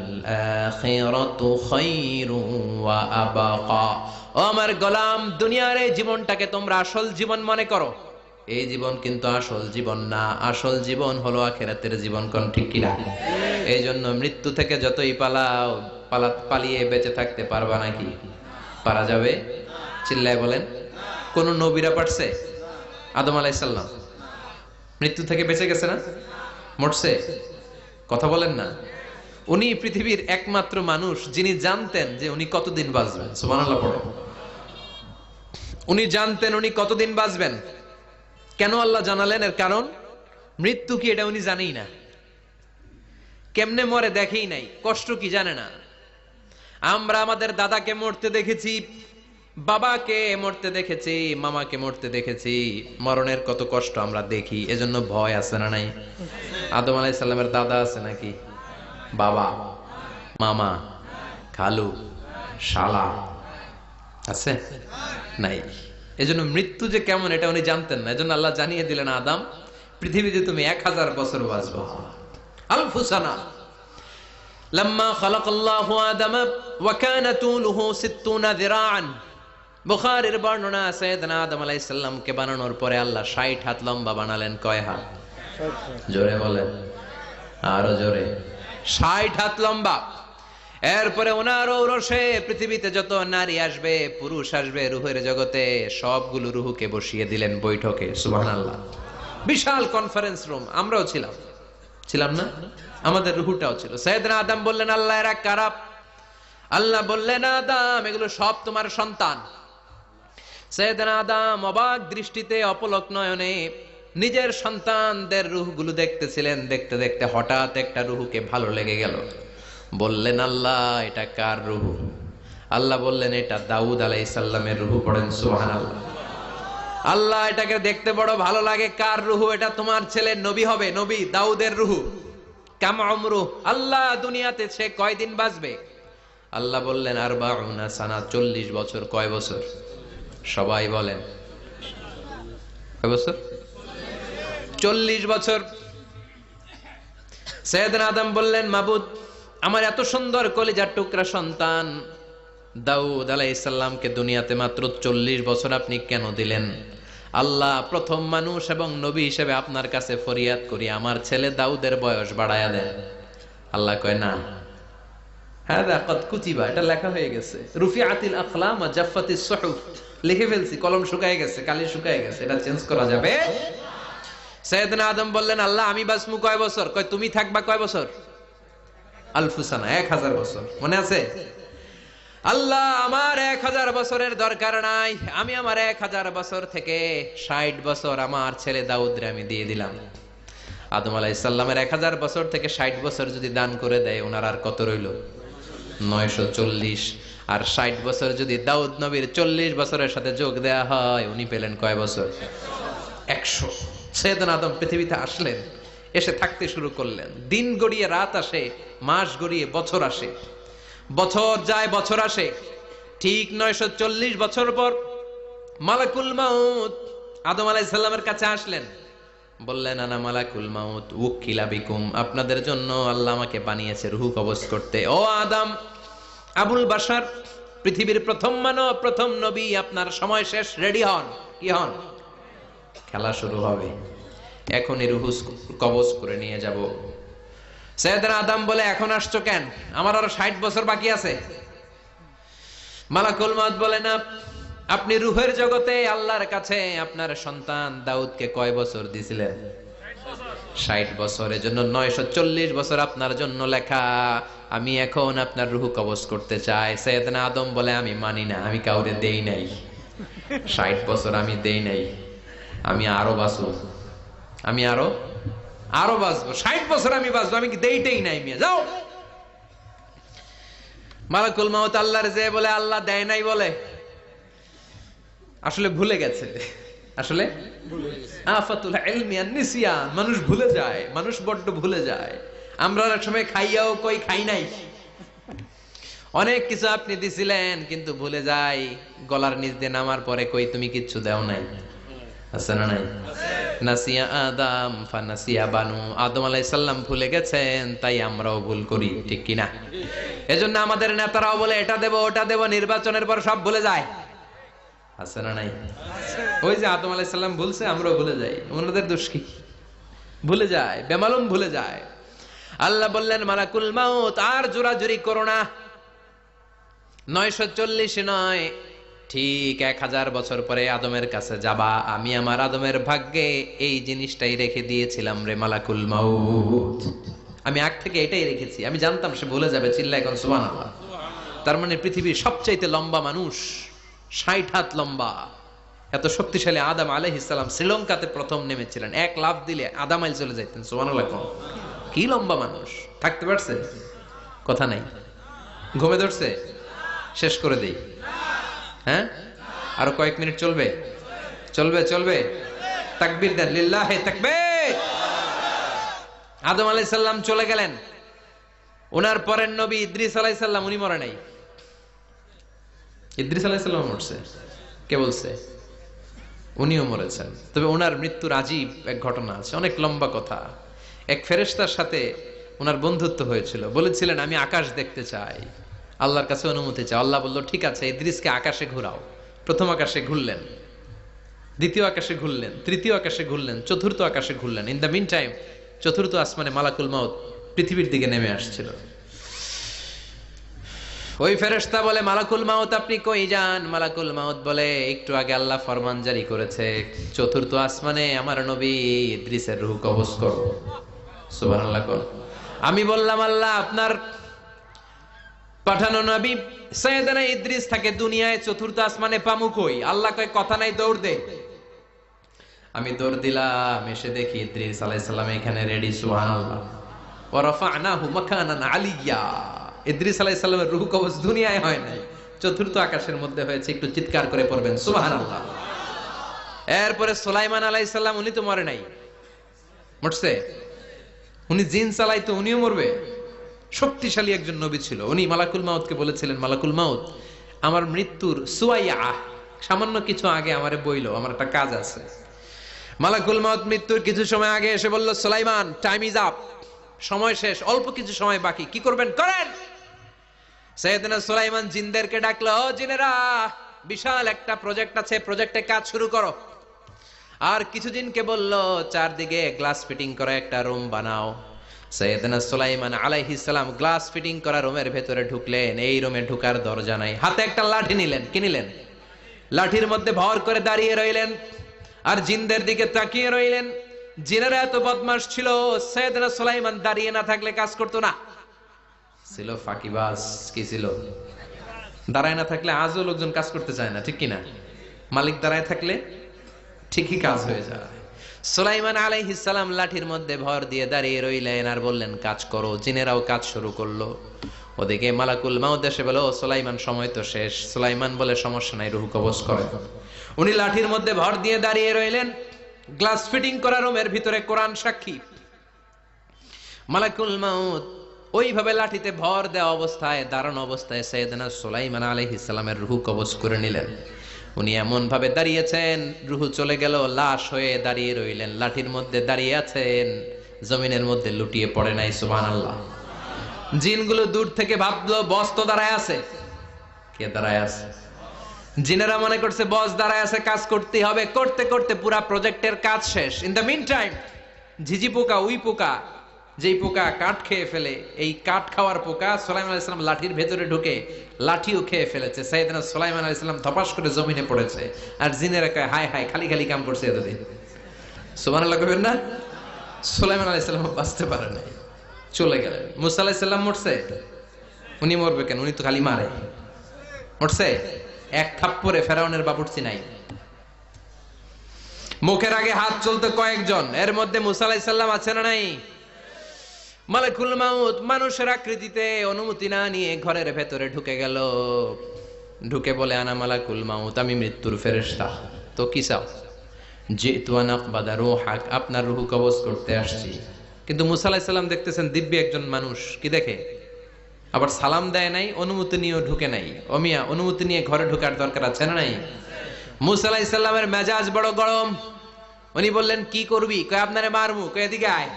আখিরাতু খায়রু ওয়া আবাকা। ও আমার গোলাম, দুনিয়ার এই জীবনটাকে তোমরা আসল জীবন মনে করো। এই জীবন কিন্তু আসল জীবন না, আসল জীবন হলো আখিরাতের জীবন। কোন ঠিক কিনা? এই জন্য মৃত্যু থেকে যতই পালিয়ে বেঁচে থাকতে পারবা নাকি? পারা যাবে? চিল্লায় বলেন। কোন নবীরা পারছে? আদম আলাইহিস সালাম মৃত্যু থেকে বেঁচে গেছে না? মরছে? কথা বলেন না। উনি পৃথিবীর একমাত্র মানুষ যিনি জানতেন যে উনি কতদিন বাঁচবেন। সুবহানাল্লাহ পড়ো। উনি জানতেন উনি কতদিন বাঁচবেন। কেন আল্লাহ জানালেন? এর কারণ মৃত্যু কি এটা উনি জানেই না। কেমনে মরে দেখেই নাই, কষ্ট কি জানে না। আমরা আমাদের দাদাকে মরতে দেখেছি, বাবাকে মরতে দেখেছি, মামাকে মরতে দেখেছি। মরণের কত কষ্ট আমরা দেখি, এজন্য ভয় আছে না নাই? আদম আলাইহিস সালামের দাদা আছে নাকি? বাবা, মামা, খালু, শালা আছে? নাই। এজন্য মৃত্যু যে কেমন এটা উনি জানতেন না। এজন্য আল্লাহ জানিয়ে দিলেন, আদম পৃথিবীতে তুমি 1000 বছর বাঁচবা। আলফুসানা লাম্মা খালাকাল্লাহু আদামা ওয়া কানা তুলুহু 60 যিরাআন। বুখারীর বর্ণনা, সাইয়েদনা আদম আলাইহিস সালামকে বানানোর পরে আল্লাহ 60 হাত লম্বা বানালেন। কয় হাত? জোরে বলেন, আরো জোরে। 60 হাত লম্বা। এরপরে ওনার ঔরসে পৃথিবীতে যত নারী আসবে, পুরুষ আসবে রূহের জগতে, সবগুলো রূহকে বসিয়ে দিলেন বৈঠকে। সুবহানাল্লাহ। বিশাল কনফারেন্স রুম। আমরাও ছিলাম না? আমাদের রূহটাও ছিল। সাইয়েদনা আদম বললেন, আল্লাহ এরা কারা? আল্লাহ বললেন, আদম এগুলো সব তোমার সন্তান। সাইয়েদনা আদম অবাক দৃষ্টিতে অপলক নয়নে নিজের সন্তানদের রূহগুলো দেখতেছিলেন, দেখতে দেখতে হঠাৎ একটা রূহকে ভালো লেগে গেল। বললেন, আল্লাহ এটা কার রূহ? আল্লাহ বললেন, এটা দাউদ আলাইহিস সালামের রূহ। পড়েন সুবহানাল্লাহ। আল্লাহ এটাকে দেখতে বড় ভালো লাগে, কার রূহ? এটা তোমার ছেলে নবী হবে, নবী দাউদের রূহ। কাম উমরু, আল্লাহ দুনিয়াতে সে কয়দিন বাঁচবে? আল্লাহ বললেন, 40 সানা, 40 বছর। কয় বছর? সবাই বলেন কয় বছর? 40 বছর। সাইয়েদনা আদম বললেন, মাবুদ, আমার এত সুন্দর কলিজার টুকরা সন্তান দাউদ আলাইহিস সালামকে দুনিয়াতে মাত্র 40 বছর আপনি কেন দিলেন? আল্লাহ, প্রথম মানুষ এবং নবী হিসেবে আপনার কাছে ফরিয়াদ করি, আমার ছেলে দাউদের বয়স বাড়ায়া দেন। আল্লাহ কয়, না, হাদা কদ কুতিবা, এটা লেখা হয়ে গেছে। রুফিআতিল আকলাম ওয়া জাফফাতিস সুহুফ, লিখে ফেলছি, কলম শুকায় গেছে, কালি শুকায় গেছে, এটা চেঞ্জ করা যাবে। সাইয়েদনা আদম বললেন, আল্লাহ আমি বাঁচমু কয় বছর? কয় তুমি থাকবা কয় বছর? আলফুসানা, 1000 বছর। মনে আছে? আল্লাহ, আমার 1000 বছরের দরকার নাই, আমি আমার 1000 বছর থেকে 60 বছর আমার ছেলে দাউদরে আমি দিয়ে দিলাম। আদম আলাইহিস সালামের 1000 বছর থেকে 60 বছর যদি দান করে দেয়, ওনার আর কত রইল? 940। আর 60 বছর যদি দাউদ নবীর 40 বছরের সাথে যোগ দেয়া হয়, উনি পেলেন কয় বছর? 100। সাইয়েদনা আদম পৃথিবীতে আসলেন, এসে থাকতে শুরু করলেন। দিন গড়িয়ে রাত আসে, মাস গড়িয়ে বছর আসে, বছর যায় বছর আসে। ঠিক 940 বছর পর মালাকুল মাউত আদম আলাইহিস সালামের কাছে আসলেন, বললেন, আনা মালাকুল মাউত উকিলা বিকুম, আপনাদের জন্য আল্লাহ আমাকে বানিয়েছে রূহ কবজ করতে। ও আদম, আবুল বাশার, পৃথিবীর প্রথম মানব, প্রথম নবী, আপনার সময় শেষ, রেডি হন। কি হন? খেলা শুরু হবে, এখনই রূহ কবজ করে নিয়ে যাব। সাইয়েদনা আদম বলে, এখন আসছো কেন? আমার আরো 60 বছর বাকি আছে। মালাকুল মাউত বলে, না, আপনি রূহের জগতে আল্লাহর কাছে আপনার সন্তান দাউদকে কয় বছর দিয়েছিলেন? 60 বছর। এজন্য 940 বছর আপনার জন্য লেখা। আমি এখন আপনার রূহ কবজ করতে চাই। সাইয়েদনা আদম বলে, আমি মানি না, আমি কাউরে দেই নাই। 60 বছর আমি দেই নাই, আমি আরো বাঁচবো, আমি আরো বাঁচবো, 60 বছর আমি বাঁচবো, আমি কি দেইতেই নাই। মিয়া যাও। মালাকুল মাউত আল্লাহর যে বলে, আল্লাহ দেয় নাই বলে, আসলে ভুলে গেছে। আসলে আফাতুল ইলমি আন-নিসিয়ান, মানুষ ভুলে যায়, মানুষ বড্ড ভুলে যায়। আমরা এক সময় খাইয়াও কই খাই নাই। অনেক কিছু আপনি দিছিলেন, কিন্তু ভুলে যাই, গলার নিচ দিয়ে নামার পরে কই তুমি কিচ্ছু দাও নাই। আছে না নাই? নাসিয়া আদম ফানাসিয়া বানু, আদম আলাইহিস সালাম ভুলে গেছেন, তাই আমরাও ভুল করি, ঠিক কি না? এজন্য আমাদের নেতারাও বলে, এটা দেব ওটা দেব, নির্বাচনের পর সব ভুলে যায়। আছে না নাই? ওই যে আদম আলাইহিস সালাম ভুলছে, আমরাও ভুলে যাই। ওনাদের দোষ কি? ভুলে যায়, বেমালুম ভুলে যায়। আল্লাহ বললেন, মালাকুল মাউত, আর জোরাজুরি করো না। 940 নয়, ঠিক 1000 বছর পরে আদমের কাছে যাবা। আমি আমার আদমের ভাগ্যে এই জিনিসটাই রেখে দিয়েছিলাম রে মালাকুল মাউত। আমি আগ থেকে এটাই রেখেছি, আমি জানতাম সে ভুলে যাবে। চিল্লা এখন সুবহানাল্লাহ। তার মানে পৃথিবীর সবচাইতে লম্বা মানুষ, 60 হাত লম্বা, এত শক্তিশালী আদম আলাইহিস সালাম শ্রীলঙ্কাতে প্রথম নেমেছিলেন। এক লাফ দিলে আধা মাইল চলে যাইতেন। সুবহানাল্লাহ। কি লম্বা মানুষ! থাকতে পারছে? কথা নাই। ঘুমে ধরছে? শেষ করে দেই। হ্যাঁ, আরো কয়েক মিনিট চলবে? চলবে। তাকবীর দেন, লিল্লাহি তাকবীর। আদম আলাইহিস সালাম চলে গেলেন। ওনার পরের নবী ইদ্রিস আলাইহিস সালাম, উনি মরে নাই। ইদ্রিস আলাইহিস সালাম মরছে, কে বলছে? উনিও মরেছেন। তবে ওনার মৃত্যুর আজীব এক ঘটনা আছে, অনেক লম্বা কথা। এক ফেরেশতার সাথে ওনার বন্ধুত্ব হয়েছিল। বলেছিলেন, আমি আকাশ দেখতে চাই, আল্লাহর কাছে অনুমতি চাই। আল্লাহ বলল, ঠিক আছে, ইদ্রিসকে আকাশে ঘোরাও। প্রথম আকাশে ঘুরলেন, দ্বিতীয় আকাশে ঘুরলেন, তৃতীয় আকাশে ঘুরলেন, চতুর্থ আকাশে ঘুরলেন। ইন দ্য মিন টাইম চতুর্থ আসমানে মালাকুল মাউত পৃথিবীর দিকে নেমে আসছিল। ওই ফেরেশতা বলে, মালাকুল মাউত আপনি কই যান? মালাকুল মাউত বলে, একটু আগে আল্লাহ ফরমান জারি করেছে, চতুর্থ আসমানে আমার নবী ইদ্রিসের রূহ কবজ করো। সুবহানাল্লাহ। আমি বললাম, আল্লাহ আপনার পাঠানো নবী সাইয়েদনা ইদ্রিস থাকে দুনিয়ায়, চতুর্থ আসমানে পামু কই? আল্লাহ কয়, কথা নাই, দৌড় দে। আমি দৌড় দিলাম, এসে দেখি ইদ্রিস আলাইহিস সালাম এখানে রেডি। সুবহানাল্লাহ। ওয়া রাফা'নাহু মাকানান আলিয়্যা। ইদ্রিস আলাইহিস সালামের রূহ কবজ দুনিয়ায় হয় নাই, চতুর্থ আকাশের মধ্যে হয়েছে। একটু চিৎকার করে পড়বেন সুবহানাল্লাহ। এরপরে সুলাইমান আলাইহিস সালাম, উনি তো মরে নাই, মরছে? উনি জিন চালাইতো, উনিও মরবে? শক্তিশালী একজন নবী ছিল। উনি মালাকুল মাউতকে বলেছিলেন, মালাকুল মাউত আমার মৃত্যুর সুয়াইয়া, সামান্য কিছু আগে আমারে বইলো, আমার একটা কাজ আছে। মালাকুল মাউত মৃত্যুর কিছু সময় আগে এসে বলল, সুলাইমান টাইম ইজ আপ, সময় শেষ, অল্প কিছু সময় বাকি, কি করবেন করেন। সাইয়েদনা সুলাইমান জিনদেরকে ডাকলো, ও জিনেরা, বিশাল একটা প্রজেক্ট আছে, প্রজেক্টে কাজ শুরু করো। আর কিছু জিনকে বলল, চারদিকে গ্লাস ফিটিং করা একটা রুম বানাও। সাইয়েদনা সুলাইমান আলাইহিস সালাম গ্লাস ফিটিং করা রুমের ভেতরে ঢুকলেন। এই রুমে ঢুকার দরজা নাই, হাতে একটা লাঠি নিলেন। কি নিলেন? লাঠির মধ্যে ভর করে দাঁড়িয়ে রইলেন আর জিনদের দিকে তাকিয়ে রইলেন। জিনেরা এত বদমাশ ছিল, সাইয়েদনা সুলাইমান দাঁড়িয়ে না থাকলে কাজ করতো না। ছিল ফাঁকিবাজ। কি ছিল? দাঁড়ায় না থাকলে আজও লোকজন কাজ করতে চায় না, ঠিক কিনা? মালিক দাঁড়ায় থাকলে ঠিকই কাজ হয়ে যায়। সুলাইমান আলাইহিস সালাম লাঠির মধ্যে ভর দিয়ে দাঁড়িয়ে রইলেন আর বললেন, কাজ করো। জিনেরাও কাজ শুরু করলো। ওদিকে মালাকুল মাউত এসে বলে, ও সুলাইমান সময় তো শেষ। সুলাইমান বলে, সমস্যা নাই, রূহ কবজ করে। উনি লাঠির মধ্যে ভর দিয়ে দাঁড়িয়ে রইলেন। গ্লাস ফিটিং করা রুমের ভিতরে কোরআন সাক্ষী। মালাকুল মাউত ওইভাবে লাঠিতে ভর দেওয়া অবস্থায়, দাঁড়ানো অবস্থায় সাইয়েদনা সুলাইমান আলাইহিস সালামের রূহ কবজ করে নিলেন। উনি এমন ভাবে দাঁড়িয়েছেন, রূহ চলে গেল, লাশ হয়ে দাঁড়িয়ে রইলেন। লাঠির মধ্যে দাঁড়িয়ে আছেন, জমিনের মধ্যে লুটিয়ে পড়ে নাই। সুবহানাল্লাহ। জিনগুলো দূর থেকে ভাবলো, বস তো দাঁড়ায় আছে। কে দাঁড়ায় আছে? জিনেরা মনে করছে বস দাঁড়ায় আছে, কাজ করতেই হবে। করতে করতে পুরা প্রজেক্টের কাজ শেষ। ইন দ্য মিন টাইম ঝিঝি পোকা, উই পোকা, যেই পোকা কাঠ খেয়ে ফেলে, এই কাঠ খাওয়ার পোকা সুলাইমান আলাইহিস সালাম লাঠির ভেতরে ঢুকে লাঠিও খেয়ে ফেলেছে। সাইয়েদনা সুলাইমান আলাইহিস সালাম ধপাস করে জমিনে পড়েছে। আর জিনেরা কয়, হায় হায়, খালি খালি কাম করছে এতদিন। সুবহানাল্লাহ কইবেন না? সুলাইমান আলাইহিস সালাম বাঁচতে পারে নাই, চলে গেলেন। মুসা আলাইহিস সালাম মরছে? উনি মরবে কেন? উনি তো খালি মারে। মরছে? এক থাপ্পড়ে ফেরাউনের বাবুর্চি নাই। মুখের আগে হাত চলতে কয়েকজন, এর মধ্যে মুসা আলাইহিস সালাম আছে না নাই? মালাকুল মাউত মানুষের আকৃতিতে অনুমতি না নিয়ে ঘরের ভেতরে ঢুকে গেল। ঢুকে বলে, আনা মালাকুল মাউত, আমি মৃত্যুর ফেরেশতা। তো কি চাও? জিতু আন আকবাদা রূহাক, আপনার রূহ কবজ করতে আসছি। কিন্তু মুসা আলাইহিস সালাম দেখতেছেন দিব্য একজন মানুষ, কি দেখে? আবার সালাম দেয় নাই, অনুমতি নিয়েও ঢুকে নাই। অমিয়া, অনুমতি নিয়ে ঘরে ঢোকার দরকার আছে না নাই? মুসা আলাইহিস সালামের মেজাজ বড় গরম। উনি বললেন, কি করবি? কয়, আপনারে মারমু। কয়, এদিকে আয়।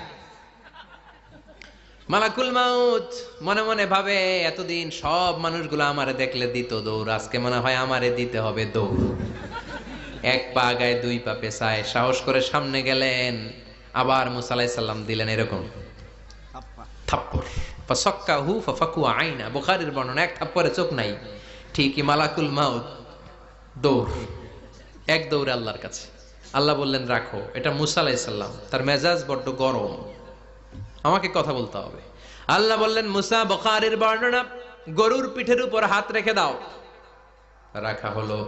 মালাকুল মাউত মনে মনে ভাবে, এতদিন সব মানুষগুলো আমারে দেখলে দিত দৌড়, আজকে মনে হয় আমারে দিতে হবে দৌড়। এক পা গায়ে দুই পা পেছায় সাহস করে সামনে গেলেন। আবার মুসা আলাইহিস সালাম দিলেন এরকম থাপ্পড়। ফাসাক্কাহু ফাফাকু আইনা, বুখারীর বর্ণনা, এক থাপ্পড়ে চোখ নাই। ঠিকই মালাকুল মাউত দৌড়, এক দৌড়ে আল্লাহর কাছে। আল্লাহ বললেন, রাখো। এটা মুসা আলাইহিস সালাম, তার মেজাজ বড্ড গরম, আমাকে কথা বলতে হবে। আল্লাহ বললেন, মুসা, বুখারীর বর্ণনা, গরুর পিঠের উপর হাত রেখে দাও। রাখা হলো।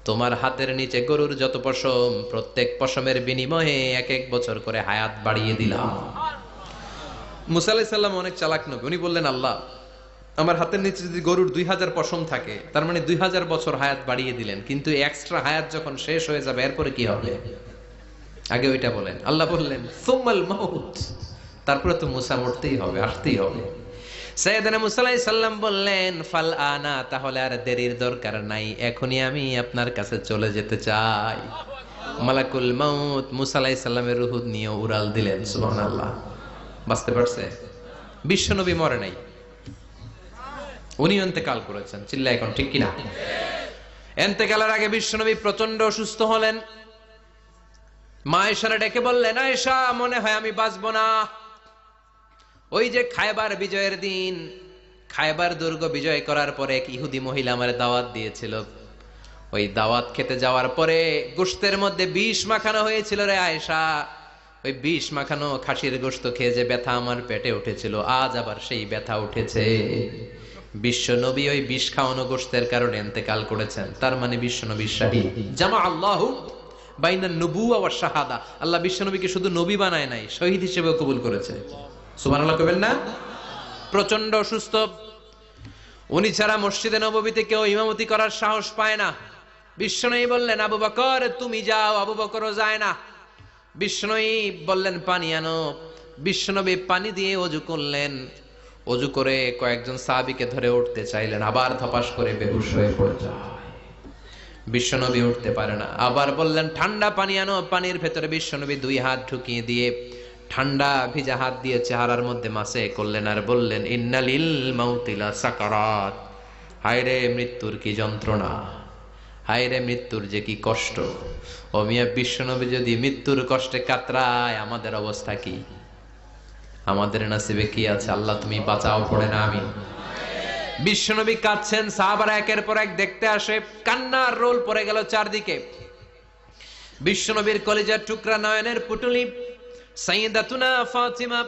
তোমার হাতের নিচে গরুর যত পশম, প্রত্যেক পশমের বিনিময়ে এক এক বছর করে হায়াত বাড়িয়ে দিলাম। মুসা আলাইহিস সালাম অনেক চালাক নবী। উনি বললেন, আল্লাহ, আমার হাতের নিচে যদি গরুর 2000 পশম থাকে, তার মানে 2000 বছর হায়াত বাড়িয়ে দিলেন। কিন্তু এক্সট্রা হায়াত যখন শেষ হয়ে যাবে, এরপরে কি হবে? আগে ওইটা বলেন। আল্লাহ বললেন, সুম্মাল মাউত, তারপরে তো মুসা মরতেই হবে, আসতেই হবে। সাইয়েদনা মুসা আলাইহিস সালাম বললেন, ফাল আনা, তাহলে আর দেরির দরকার নাই, এখনই আমি আপনার কাছে চলে যেতে চাই। মালাকুল মাউত মুসা আলাইহিস সালামের রূহ নিয়ে উড়াল দিলেন। সুবহানাল্লাহ। বাঁচতে পারছে? বিশ্বনবী মরে নাই, উনি ইন্তেকাল করেছেন। চিল্লা এখন ঠিক কিনা? ইন্তেকালের আগে বিশ্বনবী প্রচন্ড অসুস্থ হলেন। মা আয়েশারে ডেকে বললেন, আয়েশা, মনে হয় আমি বাঁচবো না। ওই যে খায়বার বিজয়ের দিন, খায়বার দুর্গ বিজয় করার পরে এক ইহুদি মহিলা আমার দাওয়াত দিয়েছিল। ওই দাওয়াত খেতে যাওয়ার পরে গোশতের মধ্যে বিষ মাখানো হয়েছিল রে আয়েশা। ওই বিষ মাখানো খাসির গোশত খেয়ে যে ব্যথা আমার পেটে উঠেছিল, আজ আবার সেই ব্যথা উঠেছে। বিশ্ব নবী ওই বিষ খাওয়ানো গোশতের কারণে ইন্তেকাল করেছেন, তার মানে বিশ্ব নবী শাহীদ। জামা আল্লাহু বাইনা নবুওয়া ওয়া শাহাদা। আল্লাহ বিশ্বনবীকে শুধু নবী বানায় নাই, শহীদ হিসেবেও কবুল করেছে। সুবহানাল্লাহ কইবেন না? প্রচন্ড অসুস্থ, উনি ছাড়া মসজিদে নববীতে কেউ ইমামতি করার সাহস পায় না। বিশ্বনবী বললেন, আবু বকর তুমি যাও। আবু বকরও যায় না। বিশ্বনবী বললেন, পানি আনো। বিশ্বনবী পানি দিয়ে ওযু করলেন। ওযু করে কয়েকজন সাহাবীকে ধরে উঠতে চাইলেন, আবার ধপাস করে বেহুশ হয়ে পড়ে যায়। বিশ্বনবী উঠতে পারে না। আবার বললেন, ঠান্ডা পানি আনো। পানির ভেতরে বিশ্বনবী 2 হাত ঢুকিয়ে দিয়ে ঠান্ডা ভিজা হাত দিয়ে চেহারার মধ্যে মাসে করলেন আর বললেন, ইন্নালিল মাউতি লা সাকারাত। হায়রে মৃত্যুর কি যন্ত্রণা, হায়রে মৃত্যুর যে কি কষ্ট। ও মিয়া, বিশ্বনবী যদি মৃত্যুর কষ্টে কাতরায়, আমাদের অবস্থা কি? আমাদের নসিবে কি আছে? আল্লাহ তুমি বাঁচাও, পড়ে না আমিন। বিশ্বনবী কাঁদছেন, সাহাবারা একের পর এক দেখতে আসে। কান্নার রোল পড়ে গেল চারদিকে। বিশ্বনবীর কলিজার টুকরা নয়নের পুটুলি সাইয়্যিদাতুনা ফাতিমা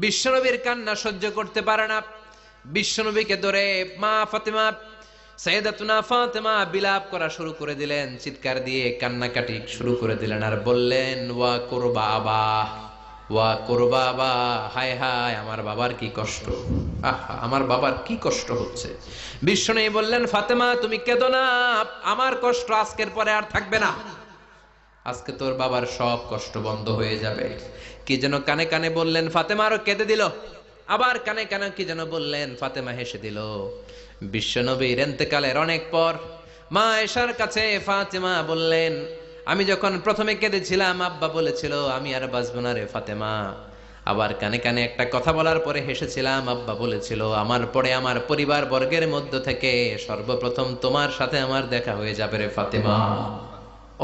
বিশ্বনবীর কান্না সহ্য করতে পারে না। বিশ্বনবীকে ধরে মা ফাতিমা, সাইয়্যিদাতুনা ফাতিমা বিলাপ করা শুরু করে দিলেন, চিৎকার দিয়ে কান্নাকাটি শুরু করে দিলেন আর বললেন, ওয়া কুরবা আবা, ওয়া কুরবা আবা, হায় হায় আমার বাবার কি কষ্ট, আহা আমার বাবার কি কষ্ট হচ্ছে। বিশ্বনবী বললেন, ফাতেমা তুমি কেঁদো না, আমার কষ্ট আজকের পরে আর থাকবে না। আজকে তোর বাবার সব কষ্ট বন্ধ হয়ে যাবে। কি যেন কানে কানে বললেন, ফাতেমা আরো কেঁদে দিল। আবার কানে কানে কি যেন বললেন, ফাতেমা হেসে দিল। বিশ্বনবীর ইন্তেকালের অনেক পর মা আয়েশার কাছে ফাতেমা বললেন, আমি যখন প্রথমে কেঁদেছিলাম আব্বা বলেছিল আমি আর বাঁচব না রে ফাতেমা। আবার কানে কানে একটা কথা বলার পরে হেসেছিলাম, আব্বা বলেছিল আমার পরে আমার পরিবার বর্গের মধ্য থেকে সর্বপ্রথম তোমার সাথে আমার দেখা হয়ে যাবে রে ফাতেমা।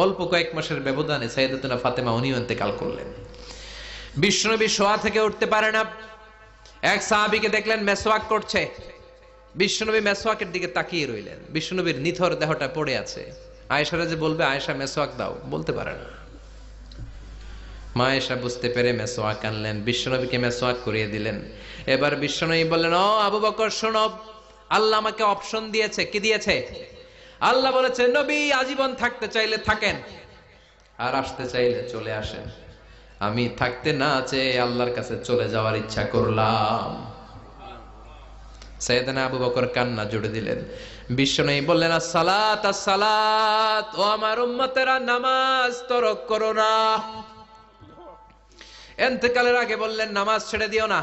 অল্প কয়েক মাসের ব্যবধানে সাইয়্যিদাতুনা ফাতেমা উনিও ইন্তেকাল করলেন। বিশ্বনবী শোয়া থেকে উঠতে পারে না। এক সাহাবীকে দেখলেন মেসওয়াক করছে। বিশ্বনবী মেসওয়াকের দিকে তাকিয়ে রইলেন। বিশ্বনবীর নিথর দেহটা পড়ে আছে। আয়েশারা যে বলবে আয়েশা মেসওয়াক দাও, বলতে পারে না। মা আয়েশা বুঝতে পেরে মেসওয়াক আনলেন, বিশ্বনবীকে মেসওয়াক করিয়ে দিলেন। এবার বিশ্বনবী বললেন, ও আবু বকর শোনো, আল্লাহ আমাকে অপশন দিয়েছে। কি দিয়েছে? আল্লাহ বলেছে নবী আজীবন থাকতে চাইলে থাকেন, আর আসতে চাইলে চলে আসেন। আমি থাকতে না চেয়ে আল্লাহর কাছে চলে যাওয়ার ইচ্ছা করলাম। সাইয়েদনা আবু বকর কান্না জুড়ে দিলেন। বিশ্বনবী বললেন, আসসালাত আসসালাত, ও আমার উম্মতেরা নামাজ তরক করো না। ইন্তেকালের আগে বললেন নামাজ ছেড়ে দিও না।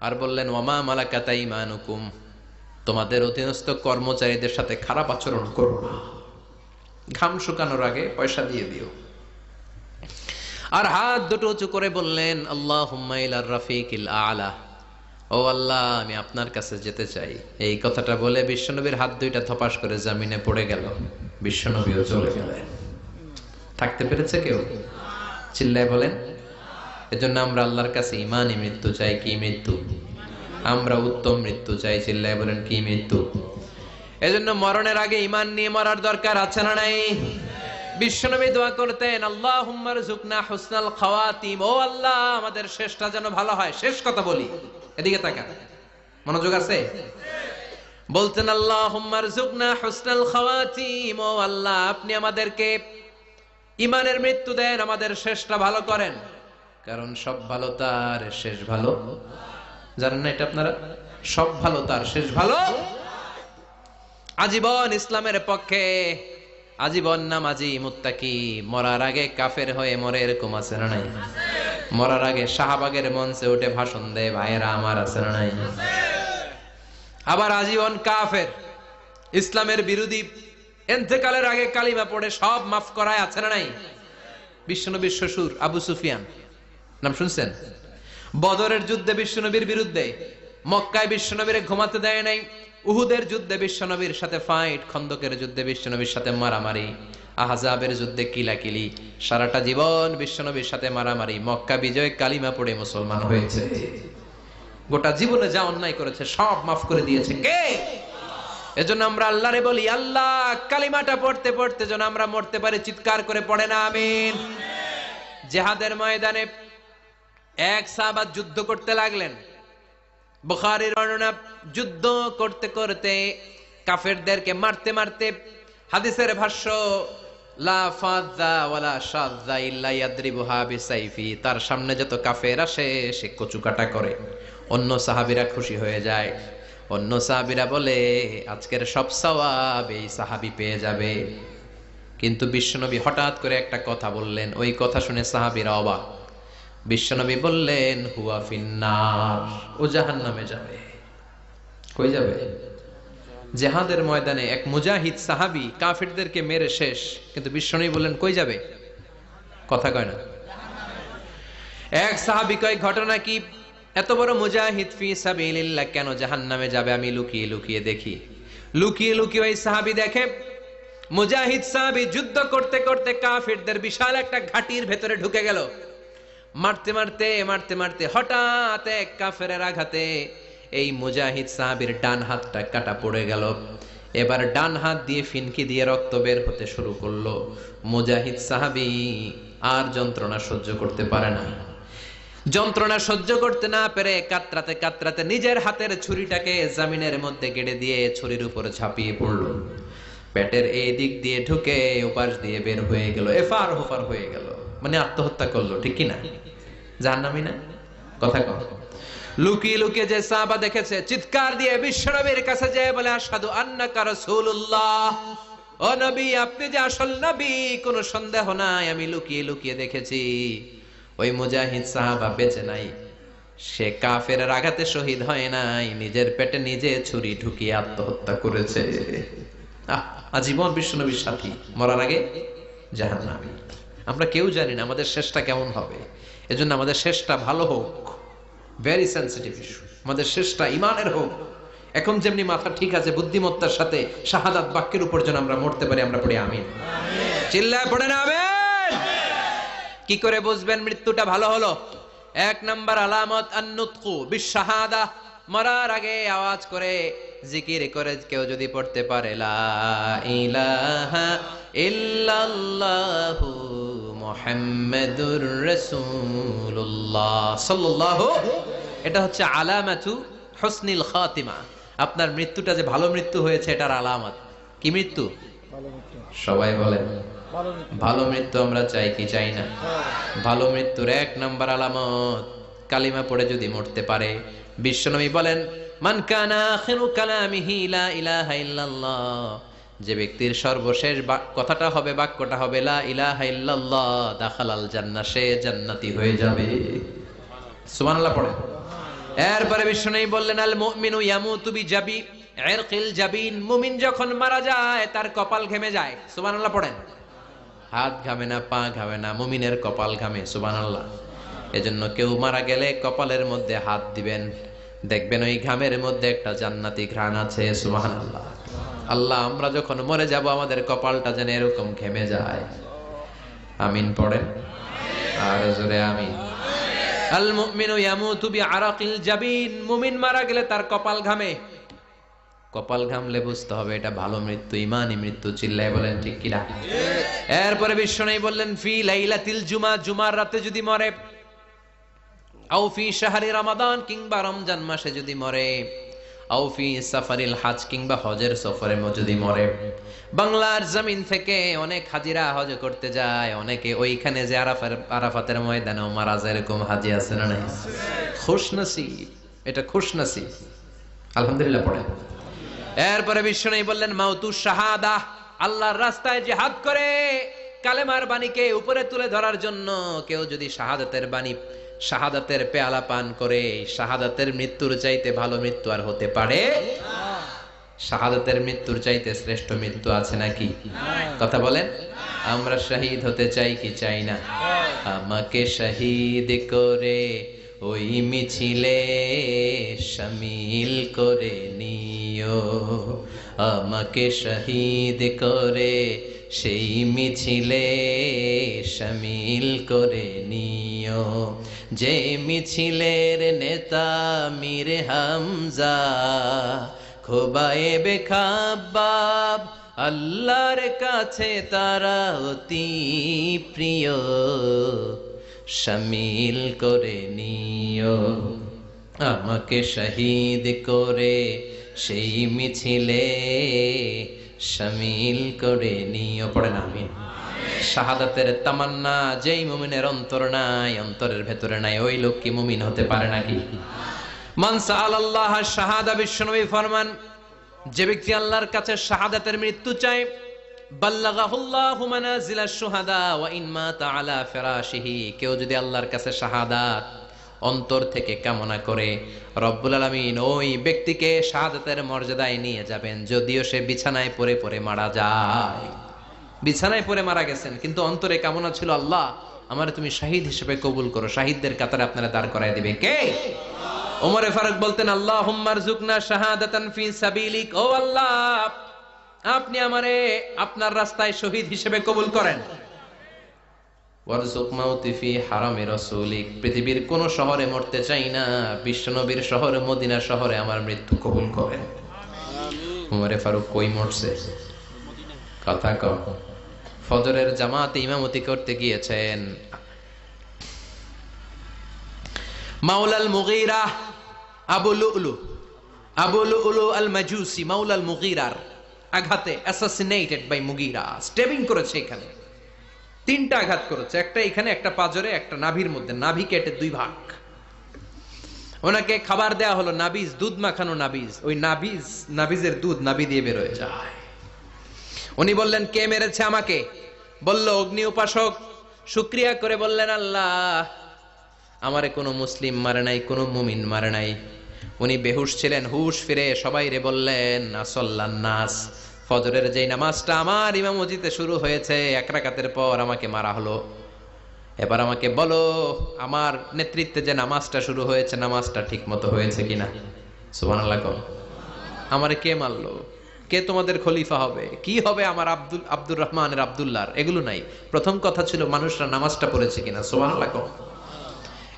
আর বললেন, ওয়ামা মালাকাত আইমানুকুম, তোমাদের অধীনস্থ কর্মচারীদের সাথে খারাপ আচরণ করো না। ঘাম শুকানোর আগে পয়সা দিয়ে দিও। আর হাত দুটো উঁচু করে বললেন, আল্লাহুম্মা ইলার রাফিকিল আলা, ও আল্লাহ আমি আপনার কাছে যেতে চাই। এই কথাটা বলে বিশ্বনবীর হাত দুইটা থপাস করে জমিনে পড়ে গেল। বিশ্বনবীও চলে গেলেন। থাকতে পেরেছে কেউ? চিল্লায় বলেন। এজন্য আমরা আল্লাহর কাছে ঈমানি মৃত্যু চাই। কি মৃত্যু? আমরা উত্তম মৃত্যু চাই। চিল্লায় বলেন কি মৃত্যু? এজন্য মরণের আগে ঈমান নিয়ে মরার দরকার আছে না নাই? বিশ্বনবী দোয়া করতেন, আল্লাহুম্মা রযুকনা হুসনাল খাওয়াতিম, ও আল্লাহ আমাদের শেষটা যেন ভালো হয়। শেষ কথা বলি, এদিকে তাকান, মনোযোগ আছে? বলতেন, আল্লাহুম্মা রযুকনা হুসনাল খাওয়াতিম, ও আল্লাহ আপনি আমাদেরকে ঈমানের মৃত্যু দেন, আমাদের শেষটা ভালো করেন। কারণ সব ভালো তার শেষ ভালো। জানেন না এটা আপনারা? সব ভালো তার শেষ ভালো। আজীবন ইসলামের পক্ষে, আজীবন নামাজি মুত্তাকি, মরার আগে কাফের হয়ে মরে, এরকম আছে না নাই? মরার আগে শাহবাগের মঞ্চে উঠে ভাষণ দেয়, ভাইয়েরা আমার, আছে না নাই? আবার আজীবন কাফের, ইসলামের বিরোধী, ইন্তেকালের আগে কালিমা পড়ে সব মাফ করায়, আছে না নাই? বিশ্বনবীর শ্বশুর আবু সুফিয়ান, নাম শুনছেন? বদরের যুদ্ধে বিশ্বনবীর বিরুদ্ধে, মক্কায় বিশ্বনবীরে ঘুমাতে দেয় নাই, উহুদের যুদ্ধে বিশ্বনবীর সাথে ফাইট, খন্দকের যুদ্ধে বিশ্বনবীর সাথে মারামারি, আহজাবের যুদ্ধে কিলাকিলি, সারাটা জীবন বিশ্বনবীর সাথে মারামারি, মক্কা বিজয় কালিমা পড়ে মুসলমান হয়েছে। গোটা জীবনে যা অন্যায় করেছে সব মাফ করে দিয়েছে কে? এজন্য আমরা আল্লাহরে বলি, আল্লাহ কালিমাটা পড়তে পড়তে যেন আমরা মরতে পারি। চিৎকার করে পড়ে না আমিন। জিহাদের ময়দানে এক সাহাবা যুদ্ধ করতে লাগলেন। বুখারীর বর্ণনা, যুদ্ধ করতে করতে কাফেরদেরকে মারতে মারতে, হাদিসের ভাষ্য লা ফাযা ওয়ালা শাযা ইল্লা ইয়াদরিবুহা বিসাইফি, তার সামনে যত কাফের আসে সে কচুকাটা করে। অন্য সাহাবীরা খুশি হয়ে যায়, অন্য সাহাবীরা বলে আজকের সব সওয়াব এই সাহাবী পেয়ে যাবে। কিন্তু বিশ্বনবী হঠাৎ করে একটা কথা বললেন, ওই কথা শুনে সাহাবীরা অবাক। বিশ্বনবী বললেন হুয়া ফিন্নার, ও জাহান্নামে যাবে। কই যাবে? জিহাদের ময়দানে এক মুজাহিদ সাহাবী কাফিরদেরকে মেরে শেষ, কিন্তু বিশ্বনবী বললেন কই যাবে? কথা কয় না। এক সাহাবী কয় ঘটনা কি? এত বড় মুজাহিদ ফি সাবিলিল্লাহ কেন জাহান্নামে যাবে? আমি লুকিয়ে লুকিয়ে দেখি। লুকিয়ে লুকিয়ে ওই সাহাবী দেখে মুজাহিদ সাহাবী যুদ্ধ করতে করতে কাফিরদের বিশাল একটা ঘাটির ভেতরে ঢুকে গেল। মারতে মারতে মারতে মারতে হঠাৎ এক কাফেরের আঘাতে এই মুজাহিদ সাহাবীর ডান হাতটা কাটা পড়ে গেল। এবার ডান হাত দিয়ে ফিনকি দিয়ে রক্ত বের হতে শুরু করলো। মুজাহিদ সাহাবী আর যন্ত্রণা সহ্য করতে পারে না। যন্ত্রণা সহ্য করতে না পেরে কাতরাতে কাতরাতে নিজের হাতের ছুরিটাকে জমিনের মধ্যে গেড়ে দিয়ে ছুরির উপরে ঝাঁপিয়ে পড়লো। পেটের এই দিক দিয়ে ঢুকে উপাস দিয়ে বের হয়ে গেল, এফার হোফার হয়ে গেল, মানে আত্মহত্যা করলো। ঠিক কি না? জাহান্নামী না? কথা কও। লুকিয়ে লুকিয়ে যে সাহাবা দেখেছে চিৎকার দিয়ে বিশ্বনবীর কাছে যেয়ে বলে আশহাদু আন্নাকা রাসূলুল্লাহ, ও নবী আপনি যে আসল নবী কোনো সন্দেহ নাই, আমি লুকিয়ে লুকিয়ে দেখেছি। ওই মুজাহিদ সাহাবা বেঁচে নাই, সে কাফেরের আঘাতে শহীদ হয় নাই, নিজের পেটে নিজে ছুরি ঢুকিয়ে আত্মহত্যা করেছে। আজীবন বিশ্বনবীর সাথী, মরার আগে জাহান্নামী। আমরা কেউ জানি না আমাদের শেষটা কেমন হবে, এজন্য আমাদের শেষটা ভালো হোক। ভেরি সেন্সিটিভ ইস্যু, আমাদের শেষটা ইমানের হোক। এখন যেমনি মাথা ঠিক আছে, বুদ্ধিমত্তার সাথে শাহাদাত বাক্যের উপর যেন আমরা মরতে পারি, আমরা পড়ি আমিন। চিল্লায় পড়ে না আমিন। কি করে বুঝবেন মৃত্যুটা ভালো হলো? এক নাম্বার আলামত আন-নুতকু বিশ-শাহাদা, মরার আগে আওয়াজ করে জিকির করে কেউ যদি পড়তে পারে লা ইলাহা ইল্লাল্লাহু মুহাম্মাদুর রাসূলুল্লাহ সাল্লাল্লাহু, এটা হচ্ছে আলামাতু হুসনিল খাতিমা। আপনার মৃত্যুটা যে ভালো মৃত্যু হয়েছে এটার আলামত। কি মৃত্যু? সবাই বলেন ভালো মৃত্যু আমরা চাই কি চাই না? ভালো মৃত্যুর এক নাম্বার আলামত কালিমা পড়ে যদি মরতে পারে। বিশ্বনবী বলেন মান কানা আখিরু কালামিহি লা ইলাহা ইল্লাল্লাহ, যে ব্যক্তির সর্বশেষ কথাটা হবে, বাক্যটা হবে লা ইলাহা ইল্লাল্লাহ, দাখালাল জান্নাহ, সে জান্নাতি হয়ে যাবে। সুবহানাল্লাহ পড়ে। এরপরে বিশ্বনবী বললেন আল মুমিনু ইয়ামুতু বিজাবি ইরকিল জাবিন, মুমিন যখন মারা যায় তার কপাল ঘেমে যায়। সুবহানাল্লাহ পড়েন। হাত ঘামে না, পা ঘামে না, মুমিনের কপাল ঘামে। সুবহানাল্লাহ। এজন্য কেউ মারা গেলে কপালের মধ্যে হাত দিবেন, দেখবেন ওই ঘামের মধ্যে একটা জান্নাতি ঘ্রাণ আছে। সুবহানাল্লাহ। আল্লাহ আমরা যখন মরে যাব আমাদের কপালটা যেন এরকম ঘেমে যায়। আমিন পড়েন আর জোরে আমিন। আল মুমিনু ইয়ামুতু বিআরাকিল জাবিন, মুমিন মারা গেলে তার কপাল ঘামে। কপাল ঘামলে বুঝতে হবে এটা ভালো মৃত্যু, ইমানি মৃত্যু। চিল্লায় বলেন ঠিক কি না? এরপরে বিশ্বনবী বললেন ফি লাইলাতিল জুমা, জুমার রাতে যদি মরে, আও ফি শাহরি রমাদান, কিংবা রমজান মাসে যদি মরে, আও ফি সাফারিল হজ, কিংবা হজের সফরে যদি মরে। বাংলার জমিন থেকে অনেক হাজিরা হজ করতে যায়, অনেকে ওইখানে যে আরাফাতের ময়দানেও মারা যায়, এরকম হাজি আছে না নাই? খুশনসিব, এটা খুশনসিব। আলহামদুলিল্লাহ পড়ে। এরপরে বিশ্বনবী বললেন মাউতু শাহাদা, আল্লাহর রাস্তায় জিহাদ করে কালেমার বাণীকে উপরে তুলে ধরার জন্য কেউ যদি শাহাদাতের বাণী, শাহাদাতের পেয়ালা পান করে, শাহাদাতের মৃত্যুর চাইতে ভালো মৃত্যু আর হতে পারে? শাহাদাতের মৃত্যুর চাইতে শ্রেষ্ঠ মৃত্যু আছে নাকি? কথা বলেন। আমরা শহীদ হতে চাই কি চাই না? আমাকে শহীদ করে ওই মিছিলে শামিল করে নিও, আমাকে শহীদ করে সেই মিছিলে শামিল করে নিও, যে মিছিলের নেতা মীর হামজা, খোবায়েবে খাব্বাব, আল্লাহর কাছে তারা অতি প্রিয়, শামিল করে নিও, আমাকে শহীদ করে সেই মিছিলে শামিল করে নিও। পড়েন আমিন। শাহাদাতের তামান্না যেই মুমিনের অন্তর নাই, অন্তরের ভেতরে নাই, ওই লোক কি মুমিন হতে পারে নাকি? মান সাআলাল্লাহ শাহাদা, বিশ্বনবী ফরমান, যে ব্যক্তি আল্লাহর কাছে শাহাদাতের মৃত্যু চায়, বাল্লাগাহুল্লাহু মানাজিলাশ শুহাদা ওয়া ইন মাতা আলা ফিরাশিহি, কেউ যদি আল্লাহর কাছে শাহাদাত অন্তর থেকে কামনা করে, রব্বুল আলামিন ওই ব্যক্তিকে শাহাদাতের মর্যাদায় নিয়ে যাবেন, যদিও সে বিছানায় পড়ে পড়ে মারা যায়। বিছানায় পড়ে মারা গেছেন, কিন্তু অন্তরে কামনা ছিল, আল্লাহ আমারে তুমি শাহিদ হিসেবে কবুল করো। শাহিদদের কাতারে আপনারা দাঁড় করায় দিবে কে? ওমরে ফারুক বলতেন, আল্লাহুম্মা রযুকনা শাহাদাতান ফি সাবিলিক, ও আল্লাহ আপনি আমারে আপনার রাস্তায় শহীদ হিসেবে কবুল করেন। ওয়ারযুক মাউতি ফি হারামি রাসূলিক, পৃথিবীর কোন শহরে মরতে চাই না, বিশ্বনবীর শহরে মদিনা শহরে আমার মৃত্যু কবুল করেন। ওমরে ফারুক কই মরছে? কথা কও। ফজরের জামাতে ইমামতি করতে গিয়েছেন, মাওলাল মুগীরা আবু লুলু আল মাজুসি মাওলাল মুগীরার আঘাতে অ্যাসাসিনেটেড বাই মুগীরা, স্টেবিং করেছে। এখানে 3টা আঘাত করেছে, একটা এখানে, একটা পাজরে, একটা নাভির মধ্যে, নাভি কেটে 2 ভাগ। ওনাকে খাবার দেয়া হলো নাবিজ, দুধ মাখানো নাবিজ। ওই নাবিজের দুধ নাভি দিয়ে বের হয়ে যায়। উনি বললেন, কে মেরেছে আমাকে? বলল, অগ্নি উপাসক। শুকরিয়া করে বললেন, আল্লাহ আমারে কোনো মুসলিম মারে নাই, কোনো মুমিন মারে নাই। উনি বেহুশ ছিলেন, হুশ ফিরে সবাই রে বললেন, আসল্লান নাস, ফজরের যেই নামাজটা আমার ইমামতিতে শুরু হয়েছে, 1 রাকাতের পর আমাকে মারা হলো। এবার আমাকে বলো, আমার নেতৃত্বে যে নামাজটা শুরু হয়েছে, নামাজটা ঠিক মতো হয়েছে কিনা? সুবহানাল্লাহ। আমারে কে মারলো? কে তোমাদের খলিফা হবে? কি হবে আমার আব্দুর রহমানের আব্দুল্লাহর? এগুলো নাই। প্রথম কথা ছিল মানুষরা নামাজটা পড়েছে কিনা। সুবহানাল্লাহ।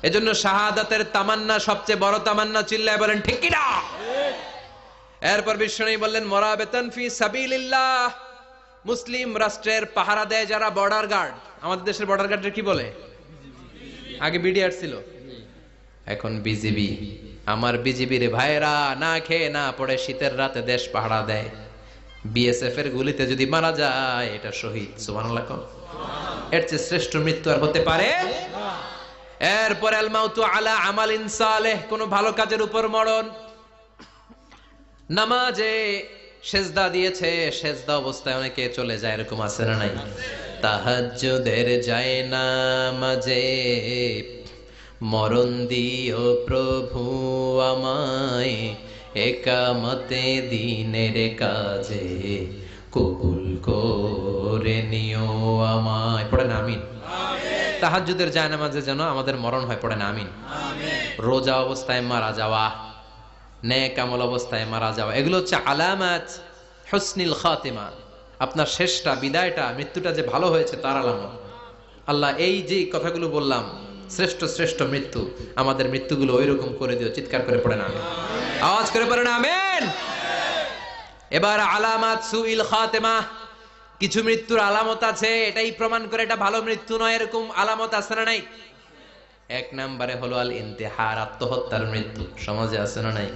এজন্য শাহাদাতের তামান্না সবচেয়ে বড় তামান্না। চিল্লায় বলেন ঠিক কিনা? এরপর বিশ্বনবী বললেন, মুরাবিতান ফি সাবিলিল্লাহ, মুসলিম রাষ্ট্রের পাহারা দেয় যারা, বর্ডার গার্ড। আমাদের দেশের বর্ডার গার্ডের কি বলে? আগে বিডিআর ছিল, এখন বিজিবি। আমার বিজিবির ভাইয়েরা না খেয়ে না পড়ে শীতের রাতে দেশ পাহারা দেয়। বিএসএফ এর গুলিতে যদি মারা যায়, এটা শহীদ। সুবহানাল্লাহ। এর চেয়ে শ্রেষ্ঠ মৃত্যু আর হতে পারে? এরপর আল মাউতু আলা আমালিন সালেহ, কোন ভালো কাজের উপর মরণ। নামাজে সেজদা দিয়েছে, সেজদা অবস্থায় অনেকে চলে যায়, এরকম আছে না নাই? তাহাজ্জুদের যায় নামাজে মরণ দিও প্রভু আমায়, একামতে দিনের কাজে কবুল করে নিও আমায়। পড়েন আমিন। তাহাজ্জুদের যায় নামাজে যেন আমাদের মরণ হয়। পড়েন আমিন। রোজা অবস্থায় মারা যাওয়া, নেক আমল অবস্থায় মারা যাওয়া, এগুলো হচ্ছে আলামাত হুসনিল খাতিমা। আপনার শেষটা, বিদায়টা, মৃত্যুটা যে ভালো হয়েছে তার আলামত। আল্লাহ এই যে কথাগুলো বললাম, শ্রেষ্ঠ শ্রেষ্ঠ মৃত্যু, আমাদের মৃত্যুগুলো ওইরকম করে দিও। চিৎকার করে পড়েন আমিন। আওয়াজ করে পড়েন আমিন। এবার আলামাত সুইল খাতিমা, কিছু মৃত্যুর আলামত আছে, এটাই প্রমাণ করে এটা ভালো মৃত্যু নয়, এরকম আলামত আছে না নাই? 1 নম্বরে হলো আল ইন্তিহার, আত্মহত্যার মৃত্যু। সমাজে আছে না নাই?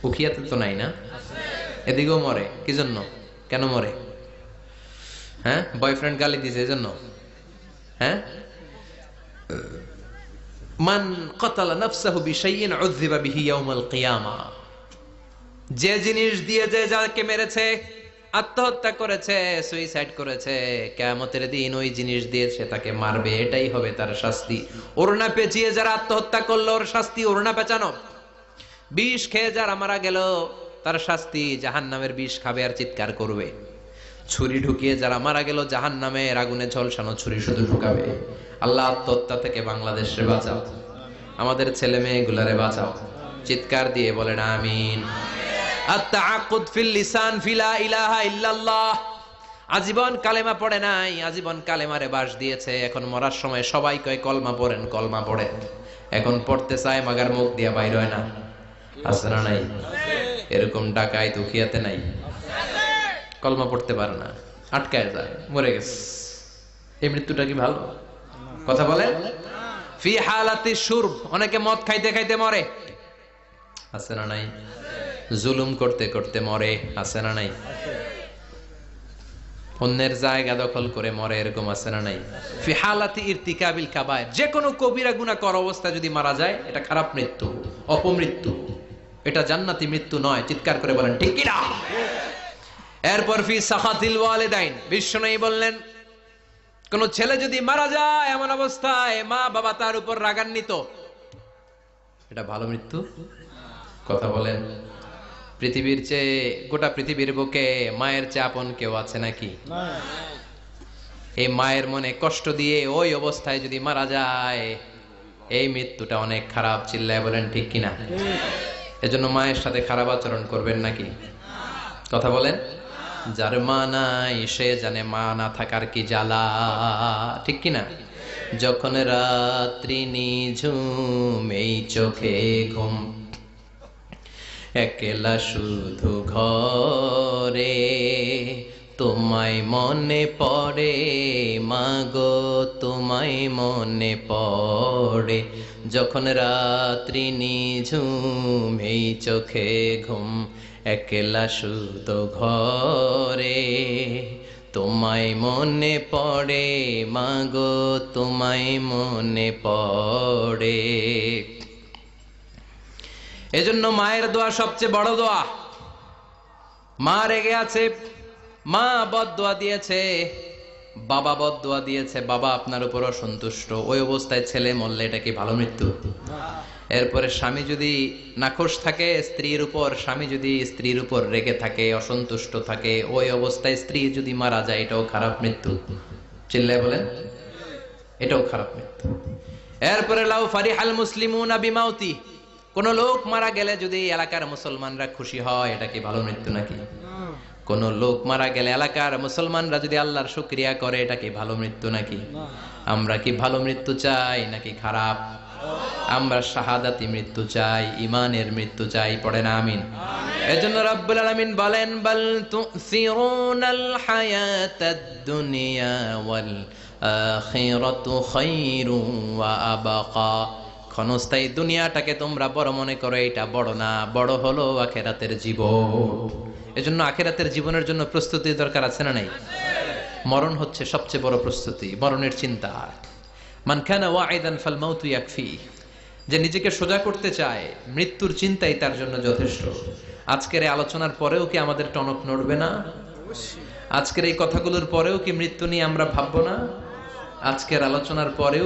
উখিয়াতে তো নাই না? এদিকেও মরে। কি জন্য? কেন মরে? হ্যাঁ, বয়ফ্রেন্ড গালি দিয়েছে এজন্য? হ্যাঁ, মান ক্বাতালা নাফসাহু বিশাইইন উযযিবা বিহি ইয়াউমাল কিয়ামা, যে জিনিস দিয়ে যে যাকে মেরেছে, আত্মহত্যা করেছে, সুইসাইড করেছে, কিয়ামতের দিন ওই জিনিস দিয়ে সে তাকে মারবে, এটাই হবে তার শাস্তি। ওড়না পেঁচিয়ে যারা আত্মহত্যা করলো, ওর শাস্তি ওড়না পেঁচানো। বিষ খেয়ে যারা মারা গেল, তার শাস্তি জাহান্নামের বিষ খাবে আর চিৎকার করবে। ছুরি ঢুকিয়ে যারা মারা গেল, জাহান্নামের আগুনে ঝলসানো ছুরি শুধু ঢুকাবে। আল্লাহ আত্মহত্যা থেকে বাংলাদেশে বাঁচাও, আমাদের ছেলে মেয়েগুলারে বাঁচাও। চিৎকার দিয়ে বলেন আমিন। আত-তাআক্কুদ ফিল লিসান ফি লা ইলাহা ইল্লাল্লাহ, আজীবন কালেমা পড়ে নাই, আজীবন কালেমারে বাস দিয়েছে, এখন মরার সময় সবাই কয় কলমা পড়েন, কলমা পড়েন। এখন পড়তে চায়, মাগার মুখ দিয়া বাইর হয় না। আছে না নাই? এরকম ডাকাইত উখিয়াতে নাই? কলমা পড়তে পারে না, আটকায় যায়, মরে গেছে। এই মৃত্যুটা কি ভালো? কথা বলেন। ফি হালাতি শুরব, অনেকে মদ খাইতে খাইতে মরে। আছে না নাই? জুলুম করতে করতে মরে। আছে না নাই? অন্যের জায়গা দখল করে মরে, এরকম আছে না নাই? ফি হালাতি ইরতিকাবিল কাবায়ের, যে কোনো কবিরা গুনাহ করা অবস্থায় যদি মারা যায় এটা খারাপ মৃত্যু, অপমৃত্যু, এটা জান্নাতি মৃত্যু নয়। চিৎকার করে বলেন ঠিক কি না? এরপর ফি সাখাতিল ওয়ালিদাইন, বিশ্বনবী বললেন কোন ছেলে যদি মারা যায় এমন অবস্থায় মা বাবা তার উপর রাগান্বিত, এটা ভালো মৃত্যু? কথা বলেন। পৃথিবীর চেয়ে, গোটা পৃথিবীর বুকে মায়ের চেয়ে আপন কেউ আছে নাকি? এই মায়ের মনে কষ্ট দিয়ে ওই অবস্থায় যদি মারা যায়, এই মৃত্যুটা অনেক খারাপ। চিল্লায় বলেন ঠিক কিনা? এজন্য মায়ের সাথে খারাপ আচরণ করবেন নাকি? কথা বলেন। যার মা নাই সে জানে মা না থাকার কি জ্বালা, ঠিক কিনা? যখন রাত্রি নিঝুম এই চোখে ঘুম, একলা শুধু ঘরে তোমায় মনে পড়ে মাগো, তোমায় মনে পড়ে। যখন রাত্রি নিঝুম এই চোখে ঘুম, একলা শুধু ঘরে তোমায় মনে পড়ে মাগো, তোমায় মনে পড়ে। এজন্য মায়ের দোয়া সবচেয়ে বড় দোয়া। মা রেগে আছে, মা বদদোয়া দিয়েছে, বাবা বদদোয়া দিয়েছে, বাবা আপনার উপর অসন্তুষ্ট, ওই অবস্থায় ছেলে মরলে এটা কি ভালো মৃত্যু? এরপরে স্বামী যদি নাখোশ থাকে স্ত্রীর উপর, স্বামী যদি স্ত্রীর উপর রেগে থাকে, অসন্তুষ্ট থাকে, ওই অবস্থায় স্ত্রী যদি মারা যায়, এটাও খারাপ মৃত্যু। চিল্লায় বলেন, এটাও খারাপ মৃত্যু। এরপরে লাউ ফারিহাল মুসলিমুনা বিমাউতি, কোন লোক মারা গেলে যদি এলাকার মুসলমানরা খুশি হয়, এটা কি ভালো মৃত্যু নাকি? কোন লোক মারা গেলে এলাকার মুসলমানরা যদি আল্লাহর শুকরিয়া করে, এটা কি ভালো মৃত্যু নাকি? আমরা কি ভালো মৃত্যু চাই নাকি খারাপ? আমরা শাহাদাতি মৃত্যু চাই, ঈমানের মৃত্যু চাই। পড়েন আমিন। এজন্য রব্বুল আলামিন বলেন বাল তুসিরুনাল হায়াতাদ দুনিয়া ওয়াল আখিরাতু খায়রুন ওয়া আবকা। ক্ষণস্থায়ী দুনিয়াটাকে তোমরা বড় মনে করো, এটা বড় না, বড় হলো আখিরাতের জীবন। এজন্য আখিরাতের জীবনের জন্য প্রস্তুতির দরকার আছে না নাই? মরণ হচ্ছে সবচেয়ে বড় প্রস্তুতি, মরণের চিন্তা। মান কানা ওয়াইদান ফাল মাউতু ইয়াকফি, যে নিজেকে সোজা করতে চায় মৃত্যুর চিন্তাই তার জন্য যথেষ্ট। আজকের এই আলোচনার পরেও কি আমাদের টনক নড়বে না? আজকের এই কথাগুলোর পরেও কি মৃত্যু নিয়ে আমরা ভাববো না? আজকের আলোচনার পরেও